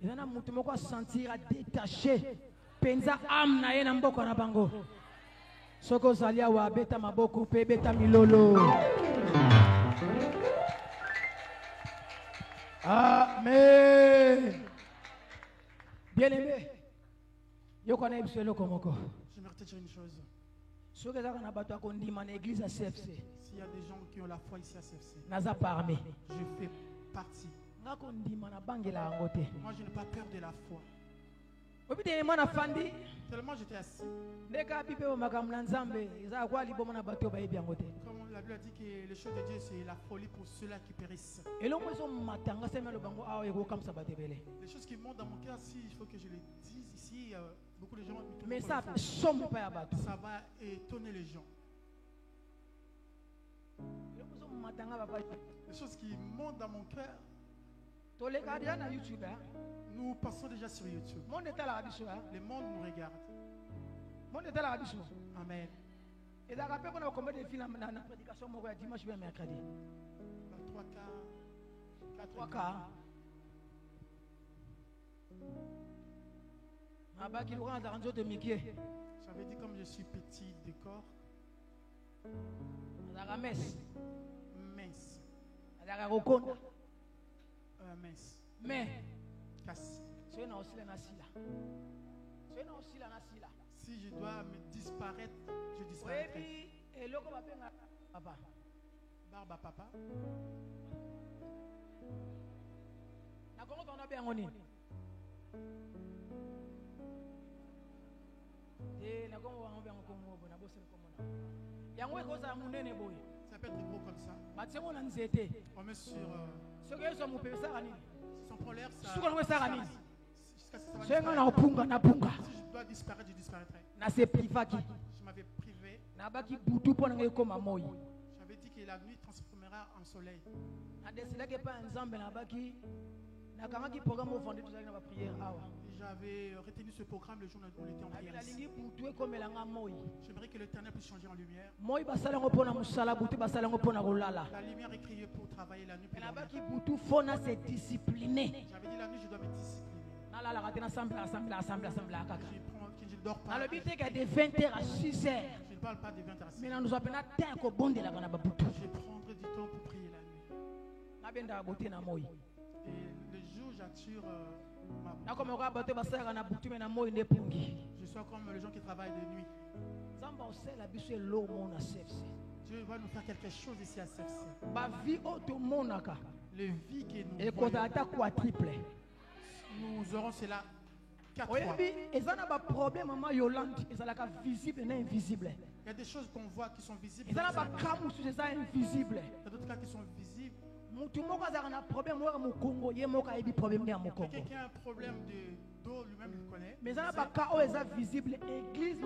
Il y a un mouton qui a senti à détacher. Penza âme na ye na mboko na bango. Soko zalia wa beta maboko pe beta milolo. Amen. Bien-aimé. Yo connais biselo komoko. J'aimerais te dire une chose. S'il y a des gens qui ont la foi ici à CFC, je fais partie. Moi, je n'ai pas peur de la foi. Tellement j'étais assis. Comme la Bible a dit que les choses de Dieu, c'est la folie pour ceux-là qui périssent. Les choses qui montent dans mon cœur, si il faut que je les dise ici, beaucoup de gens vont mais ça va étonner les gens. Les choses qui montent dans mon cœur. Nous passons déjà sur YouTube. Les mondes nous regardent. Amen. Et dans la paix, on a combien de films dans la prédication dimanche et mercredi? 3 quarts. J'avais dit comme je suis petit de corps. Mince. Mince. Mais casse. Si je dois me disparaître, je disparaîtrai. Papa. Barba papa. Ça peut être gros comme ça. On met sur son polaire, ça. Si je dois disparaître, je disparaîtrai. Je m'avais privé. J'avais dit que la nuit transformera en soleil. J'avais retenu ce programme le jour où on était en prière. J'aimerais que l'Éternel puisse changer en lumière. La lumière est créée pour travailler la nuit. J'avais dit la nuit je dois me discipliner. Je ne dors pas. De 20h à 6h. Je ne parle pas de 20h à 6h. Mais nous appelons Je vais prendre du temps pour prier la nuit. Et le jour j'attire je suis comme les gens qui travaillent de nuit. Dieu va nous faire quelque chose ici à CFC. Le vie que nous aurons cela 4 fois. Il y a des choses qu'on voit qui sont visibles. Il y a d'autres cas qui sont visibles. Quelqu'un qui a un problème de dos, lui-même il connaît. Mais ça n'a pas visible. Église il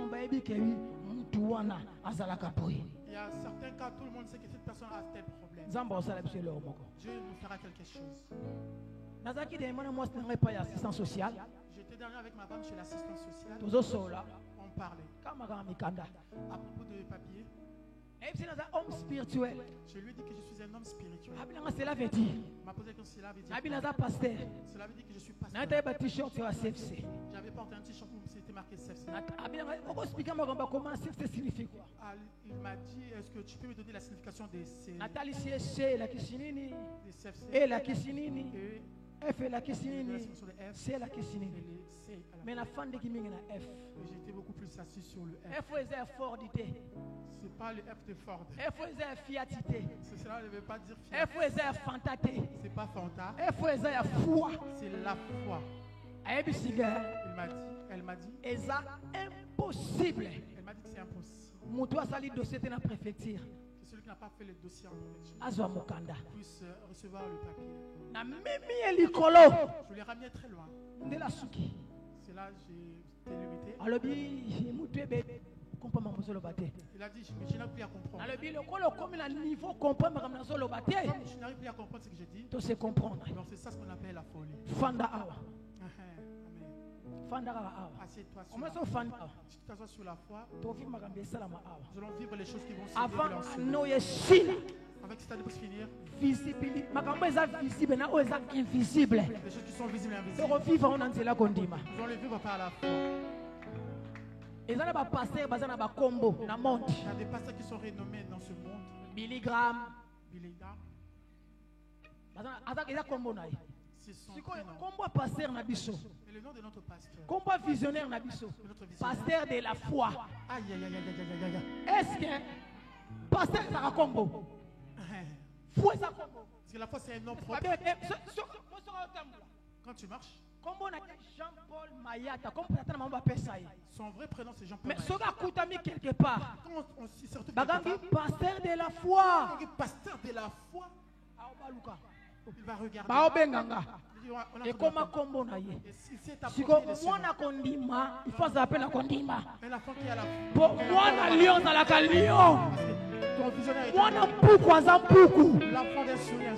y a certains cas, tout le monde sait que cette personne a tel problème. Dieu nous fera quelque chose. J'étais dernier avec ma femme chez l'assistance sociale. On parlait à propos de papier. Je lui ai dit que je suis un homme spirituel. Cela veut dire. Il m'a posé que cela veut dire. Cela veut dire que je suis pasteur. J'avais porté un t-shirt où c'était marqué CFC. Il m'a dit, est-ce que tu peux me donner la signification de ces CFC? F est la Kissinini, c'est la Kissinini. Mais la fin de Kiming est F. J'étais beaucoup plus assis sur le F. F est fordité. C'est pas le F de Ford. F est fiatité. Cela ne veut pas dire fiat. F est fantaté. C'est pas fanta. F est foi. C'est la foi. Elle m'a dit. C'est impossible. Elle m'a dit que c'est impossible. Moutoua sali dossier dans la préfecture. Celui qui n'a pas fait le dossier en préfecture puisse recevoir le papier. Je l'ai ramené très loin. C'est là j'ai limité. Il a dit, mais je n'arrive plus à comprendre. Je n'arrive plus à comprendre ce que je dis. Donc c'est ça ce qu'on appelle la folie. Assieds-toi sur la foi. Si tu t'assois sur la foi, nous allons vivre les choses qui vont se dérouler ensemble. Avec cet année pour finir, les choses qui sont visibles et invisibles, nous allons les vivre par la foi. Il y a des pasteurs qui sont renommés dans ce monde. Billy Graham. C'est son prénom. Et le nom de notre pasteur. Pasteur de la foi. Aïe, aïe, aïe, aïe, aïe, aïe. Est-ce que pasteur ça combo? Parce que la foi c'est un nom propre. Quand tu marches, Jean-Paul Mayata. son vrai prénom c'est Jean-Paul Mais Mayata. ce gars quelque part. Quand on s'y sort Pasteur de la foi. Pasteur de la foi. Il va regarder. Et comme combo na ye. Si mwana kondima, il faut s'appeler la kondima. Mais la foi qui a la foi. Mwana lion dans la lion. Ton visionnaire est mwana mpuku aza mpuku. l'enfant d'un souhait.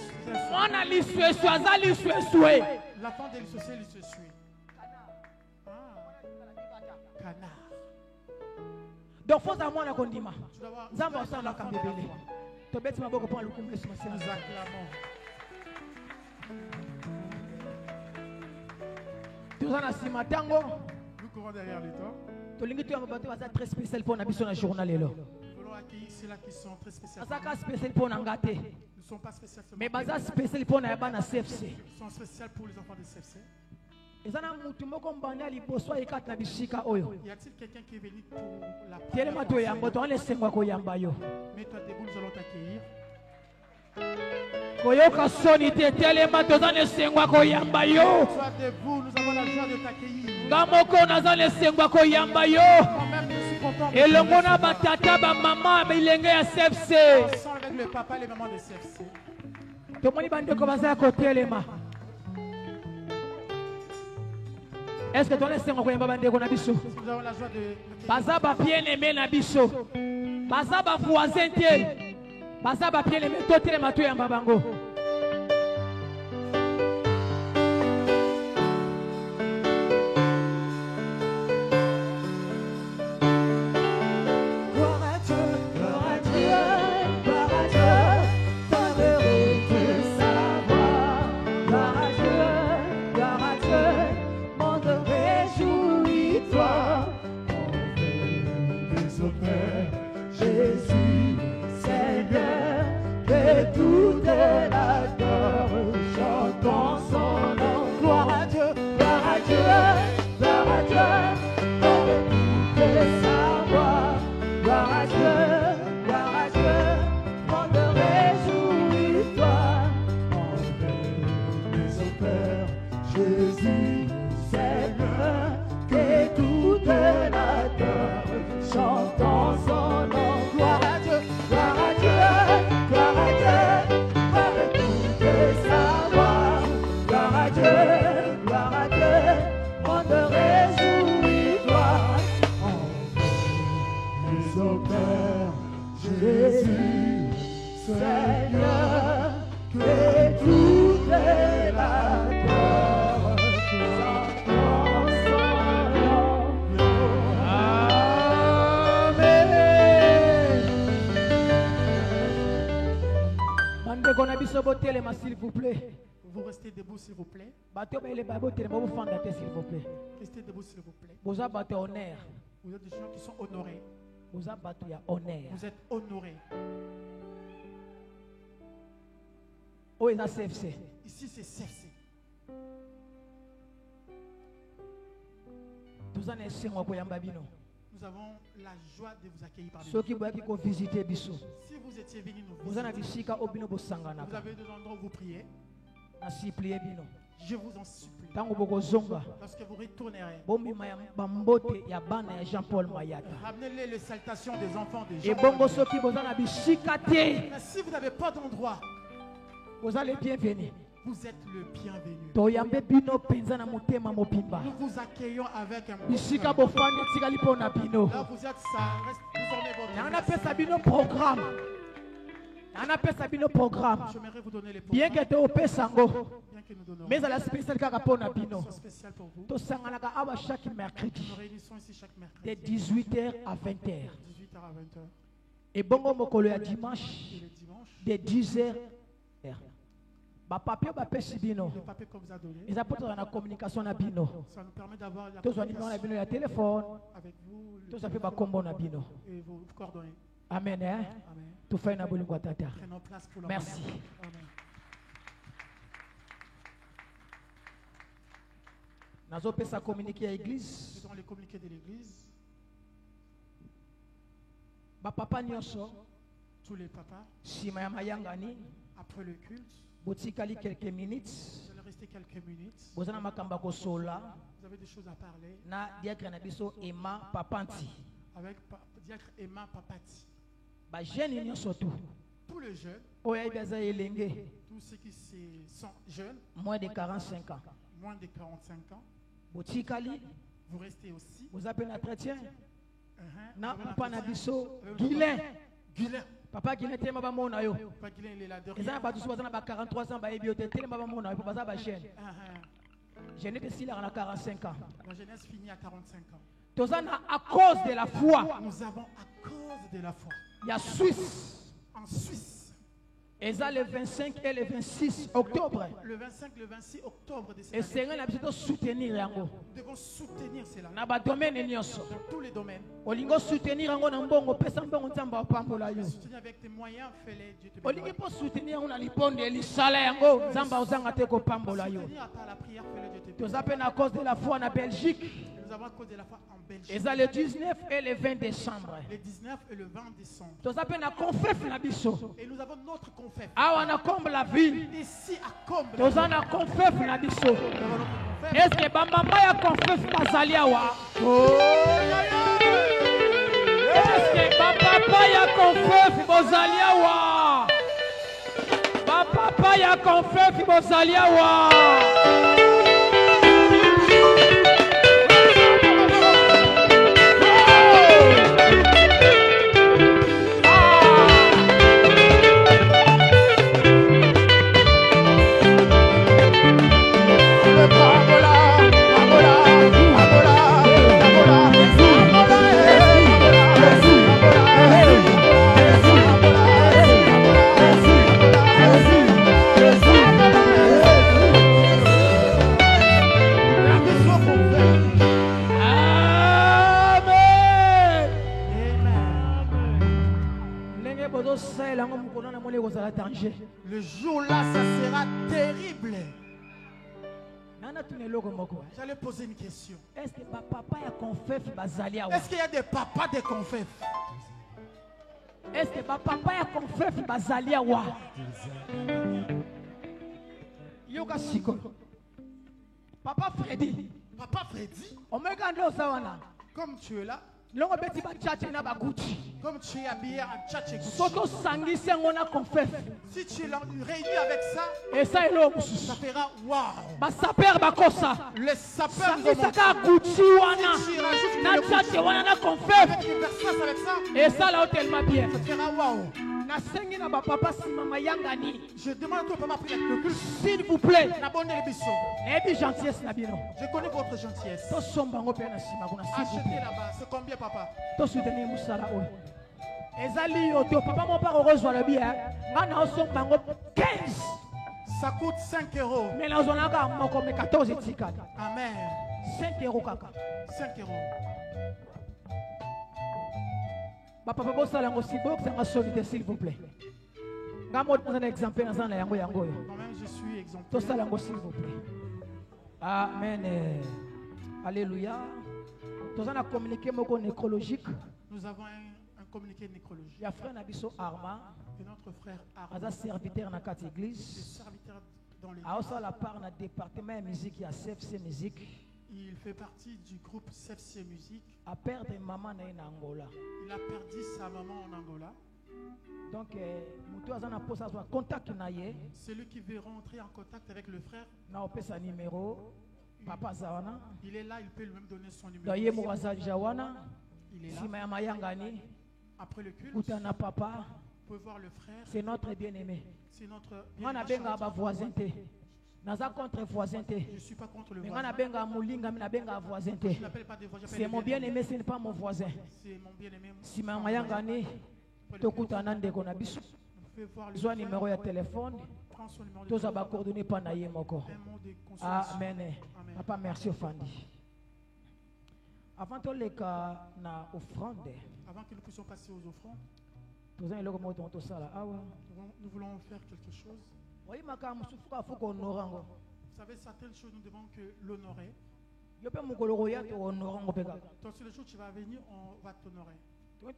Mwana lisweswe aza lisweswe. L'enfant d'un souhait, il se suit. Canard. Donc faut à mwana kondima. Tu dois voir. Nzambo asala kambebele. To beti maboko pa lukumu Yesu masiya. Nous acclamons. Nous courons derrière le temps. Nous très spécial pour la journal. Nous voulons accueillir ceux-là qui sont très spéciaux. Ils ne sont pas spéciaux seulement. Mais ils sont spécial pour les enfants de CFC. Ils sont spéciaux pour les enfants de CFC. Y a-t-il quelqu'un qui est venu pour la première fois? Mets-toi debout, nous allons t'accueillir. Sois debout, nous avons la joie de t'accueillir. Quand-même, je suis content de ensemble avec le papa et les mamans de CFC. Est-ce que tu as laissé mon coin bandeko na biso? Nous avons la joie de Bazaba bien aimé na biso. Bazaba voisin te. Bazaba bien aimé to tele matu ya babango. S'il vous plaît. Vous restez debout, s'il vous plaît. Restez debout, s'il vous plaît. Vous êtes honneur. Vous êtes des gens qui sont honorés. Vous êtes honneur. Vous êtes honorés. Où est la CFC? Ici, c'est CFC. Nous avons la joie de vous accueillir parmi nous. Si vous étiez venus nous visiter, vous avez des endroits où vous priez. Je vous en supplie. Lorsque vous retournerez, ramenez-les les salutations des enfants des gens. Mais si vous n'avez pas d'endroit, vous allez bienvenir. Vous êtes le bienvenu. Nous vous accueillons avec un bon cœur. Là, vous êtes, ça reste désormais votre programme. J'aimerais vous donner les Bien programmes. que tu aies sango, Bien que nous donnons. mais à la spéciale carapona bino. C'est spécial pour vous. To sangana ka aba chaque mercredi Nous réunissons ici chaque mercredi. de 18h à 20h. 18h à 20h. Et bongo mokolo ya Et dimanche le dimanche, de 10h. Ba papier ba pesi bino. le papier qu'on vous a donné, Ils apportent la communication na bino. ça nous permet d'avoir la Tous les numéros na bino ya téléphone, avec vous tous ça fait ba kombo na bino. et vos coordonnées. Amen hein. Amen. Tu fais na bolingo tata. Prenons place pour la Merci. prière. Amen. Nazo pesa communiquer à l'église. Nous allons les communiquer de l'église. Ba papa nyonso Tous les papas, sima ya mayangani après le culte, botikali quelques minutes. vous allez rester quelques minutes. Bozana makamba ko sola Vous avez des choses à parler na diacre na biso Emma Papanti. avec Diacre Emma Papati. Ba jeune nyonso tu. Tous les jeunes, Oya ibaza elenge tous ceux qui sont jeunes, moins de 45 ans. moins de 45 ans, Botikali vous restez aussi. vous appelez un chrétien na Vous avez papa na l'entretien. biso Avec Guilain. Guilain. Papa Guilain tema ba mona yo. Papa Guilain, il est là Eza derrière. ba tu bazana ba 43 ans ba ebiote tema ba mona yo baza ba jeune. Uh-huh. Jeune que s'il a 45 ans. La jeunesse finit à 45 ans. Tozana à cause de la foi. Nous avons, à cause de la foi, Il y a Suisse. en Suisse, Eza le 25 et le 26 octobre. le 25 le 26 octobre de cette Et année, c'est un habitude de soutenir yango. nous devons soutenir cela Na ba domaine nyonso. dans tous les domaines. Olingo soutenir yango na mbongo pesa mbongo nzamba opambola yo. Soutenir avec tes moyens, fais-les, Dieu te Olingi bénira. po soutenir yango na liponde lisala yango nzamba ozanga te ko pambola yo. Soutenir à part la prière, fais-le, Dieu te bénira. Toza pe na cause de la foi na Belgique. Nous avons à cause de la foi en Belgique. Eza le 19 et le 20 décembre. Le 19 et le 20 décembre. Toza pe na confef na biso. Et nous avons notre confesse. Awa na comble la ville. Ici à Comble, Toza na confef na biso. nous avons notre confesse. Est-ce que ba mama ya confef bazali awa? Est-ce que ba papa ya confef bozali awa? Ba papa ya confef bozali awa? Le jour-là, ça sera terrible. J'allais poser une question. Est-ce que papa ya confef bazali awa? Est-ce qu'il y a des papas de confesse? Est-ce que papa ya confef bazali awa? Yoka siko. Papa Freddy. Papa Freddy, Omega ndo sawana. comme tu es là, Longo beti ba chache na baguchi. comme tu es habillé en tchatché, Soto sangisi yango na confef. si tu es réuni avec ça, Esa elo ça mususu. fera waouh. Ba saper bakosa. Les sapeurs de Sangisa mon ka guchi wana. Si tu rajoutes Na le chache wana na confef. avec une personne avec ça, Esa la tellement bien. ça fera waouh. Na sengi na ba papa simama yangani. Je demande à toi, papa, pris le culte. S'il vous plaît. N'abonnez les bisous. Ebi gentillesse na bino. Je connais votre gentillesse. To somba ngo pe na sima kuna s'il vous Achetez plaît. là-bas. C'est combien, papa? To soutenir musala oyo. Ezali yo to papa mon père reçoit le bien. Nga na somba ngo 15. Ça coûte 5 euros. Mais na zona ka moko me 14 tika. Amen. 5 euros kaka. 5 euros. Ba papa bo sala ngo sibo que ça solide s'il vous plaît. Nga mo dans un exemple na zana yango yango yo. Moi-même, je suis To exemplaire. sala ngo s'il vous plaît. Amen. Alléluia. To zana communiquer moko nécrologique. Nous avons un communiqué nécrologique. Ya frère na biso Arma. Et notre frère Arnaud, Aza serviteur na kat le église. serviteur dans l'église, Aosa la part na département de musique ya CFC musique. il fait partie du groupe CFC Musique. A perdre maman na en Angola. Il a perdu sa maman en Angola. Donc, celui qui veut rentrer en contact avec le frère, numéro. Papa Zawana. Il est là, il peut lui-même donner son numéro. Il est là. Après le culte, papa. Vous pouvez voir le frère. C'est notre bien-aimé. C'est notre bien-aimé. Je ne suis pas contre le voisin. Je n'appelle pas des voisins. C'est mon bien-aimé, ce n'est pas mon voisin. C'est mon bien-aimé. Si maman Yangani, tokutana ndeko na biso. Zwa numéro ya téléphone. Tous à coordonner pas naïe moko. Amen. Papa, merci Fandi. Avant tout les cas na offrande. Avant que nous puissions passer aux offrandes, nous voulons faire quelque chose. Vous savez, certaines choses nous devons que l'honorer. Donc si le jour où tu vas venir, on va t'honorer. Nous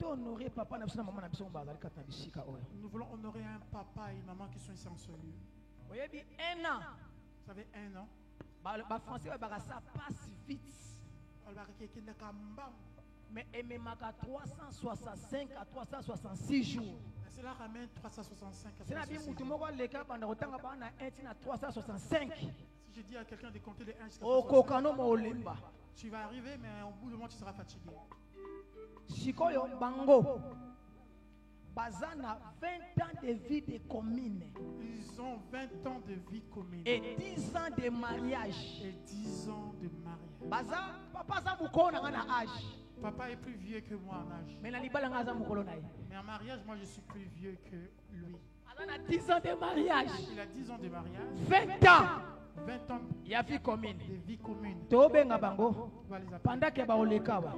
voulons honorer un papa et une maman qui sont ici en ce lieu. Vous savez, un an. Ça passe vite. Mais MMAK 365 à 366 jours. Cela ramène 365 à 365. Si je dis à quelqu'un de compter les 1 jusqu'à 365, tu vas arriver, mais au bout du moment, tu seras fatigué. Shikoyo Bango. Bazana 20 ans de vie de commune. Ils ont 20 ans de vie commune. Et 10 ans de mariage. Et 10 ans de mariage. Baza, papa ça vous connaît en âge. Papa est plus vieux que moi en âge. Mais en mariage, moi je suis plus vieux que lui. Il a 10 ans de mariage. Il a 10 ans de mariage. 20 ans. 20 ans. Il y a vie commune. De vie commune. Pendant que baolekawa.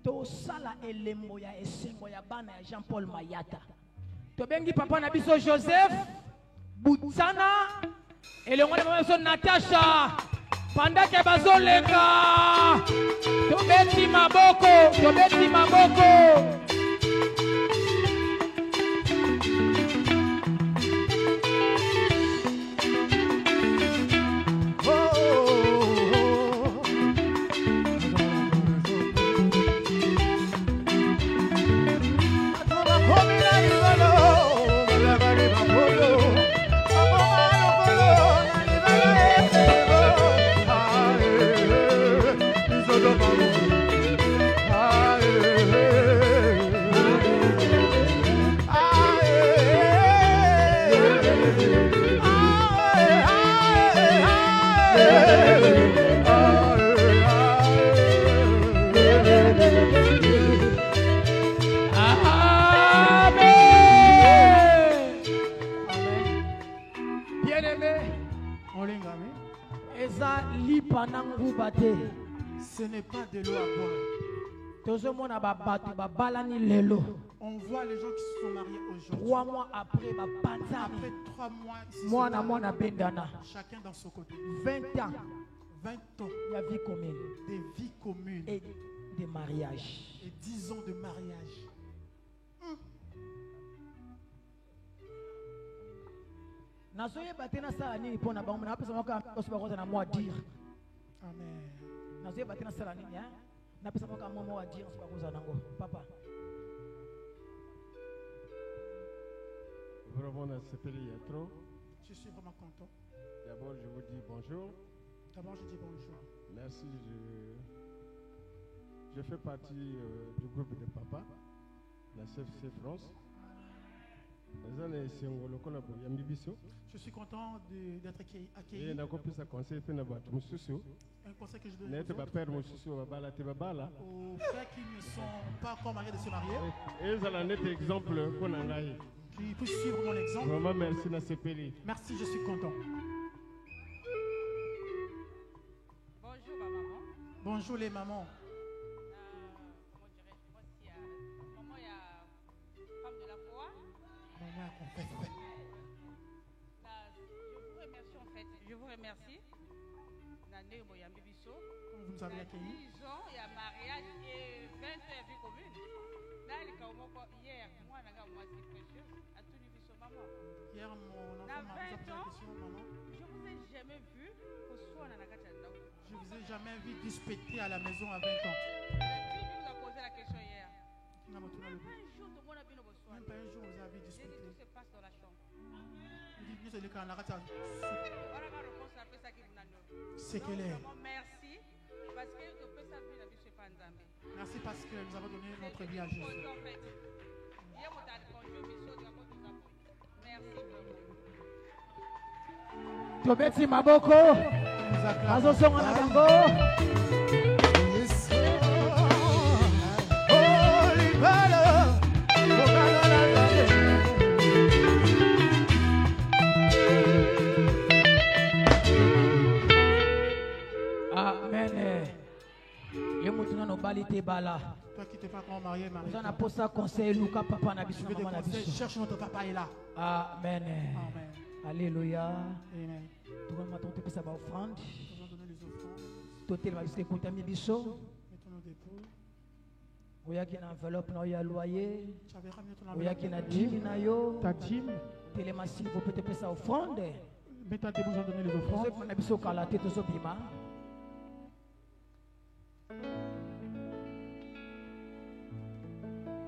To sala elembo ya esengo ya bana ya Jean-Paul Mayata. To bengi papa na biso Joseph Butsana elongo na mama so Natasha. Pendant que bazoleka. To beti maboko. Ce n'est pas de l'eau à boire. On voit les gens qui se sont mariés aujourd'hui. 3 mois après, après 3 mois, chacun dans son côté. 20 ans. 20 ans. Il y a vie commune. Des vies communes. Et des mariages. Et 10 ans de mariage. Papa. Je suis vraiment content. D'abord, je vous dis bonjour. D'abord, je dis bonjour. Merci. Je fais partie du groupe de papa, la CFC France. Je suis content d'être accueilli. Un conseil que je donne aux frères qui ne sont pas encore mariés de se marier, qui puissent suivre mon exemple. Merci, je suis content. Bonjour ma maman. Bonjour les mamans. Je vous remercie. Vous nous avez accueillis. 10 ans, il y a mariage et 20 ans, il y a vie commune. Hier, moi, c'est précieux. À tout niveau, maman. Hier, mon enfant m'a posé la question, maman. Je vous ai jamais vu. Je vous ai jamais vu disputer à la maison à 20 ans. Qui nous a posé la question hier? Même pas un jour, C'est qu'elle est. Merci parce que tu peux ça vie la vie chez Panzambe. Merci parce que nous avons donné notre vie à Jésus. Tobeti maboko. Azosonga na bango. Amen. Toi qui t'es pas encore marié, marie. Cherche notre papa est là. Amen. Amen. Alléluia. Amen. Nous allons donner les offrandes. Nous allons donner les offrandes. Totel va jusqu'à écouter mes bichos. Mettons nos dépôts. Vous avez une enveloppe, vous avez un loyer. Tu avais ramené ton Vous avez enveloppe. une dîme. Ta dîme. Télémassif, vous pouvez te faire offrande. Mets ta débouche, nous allons donner les offrandes. Vous avez besoin de la tête de Sobima.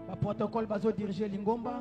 Le protocole va diriger Lingomba.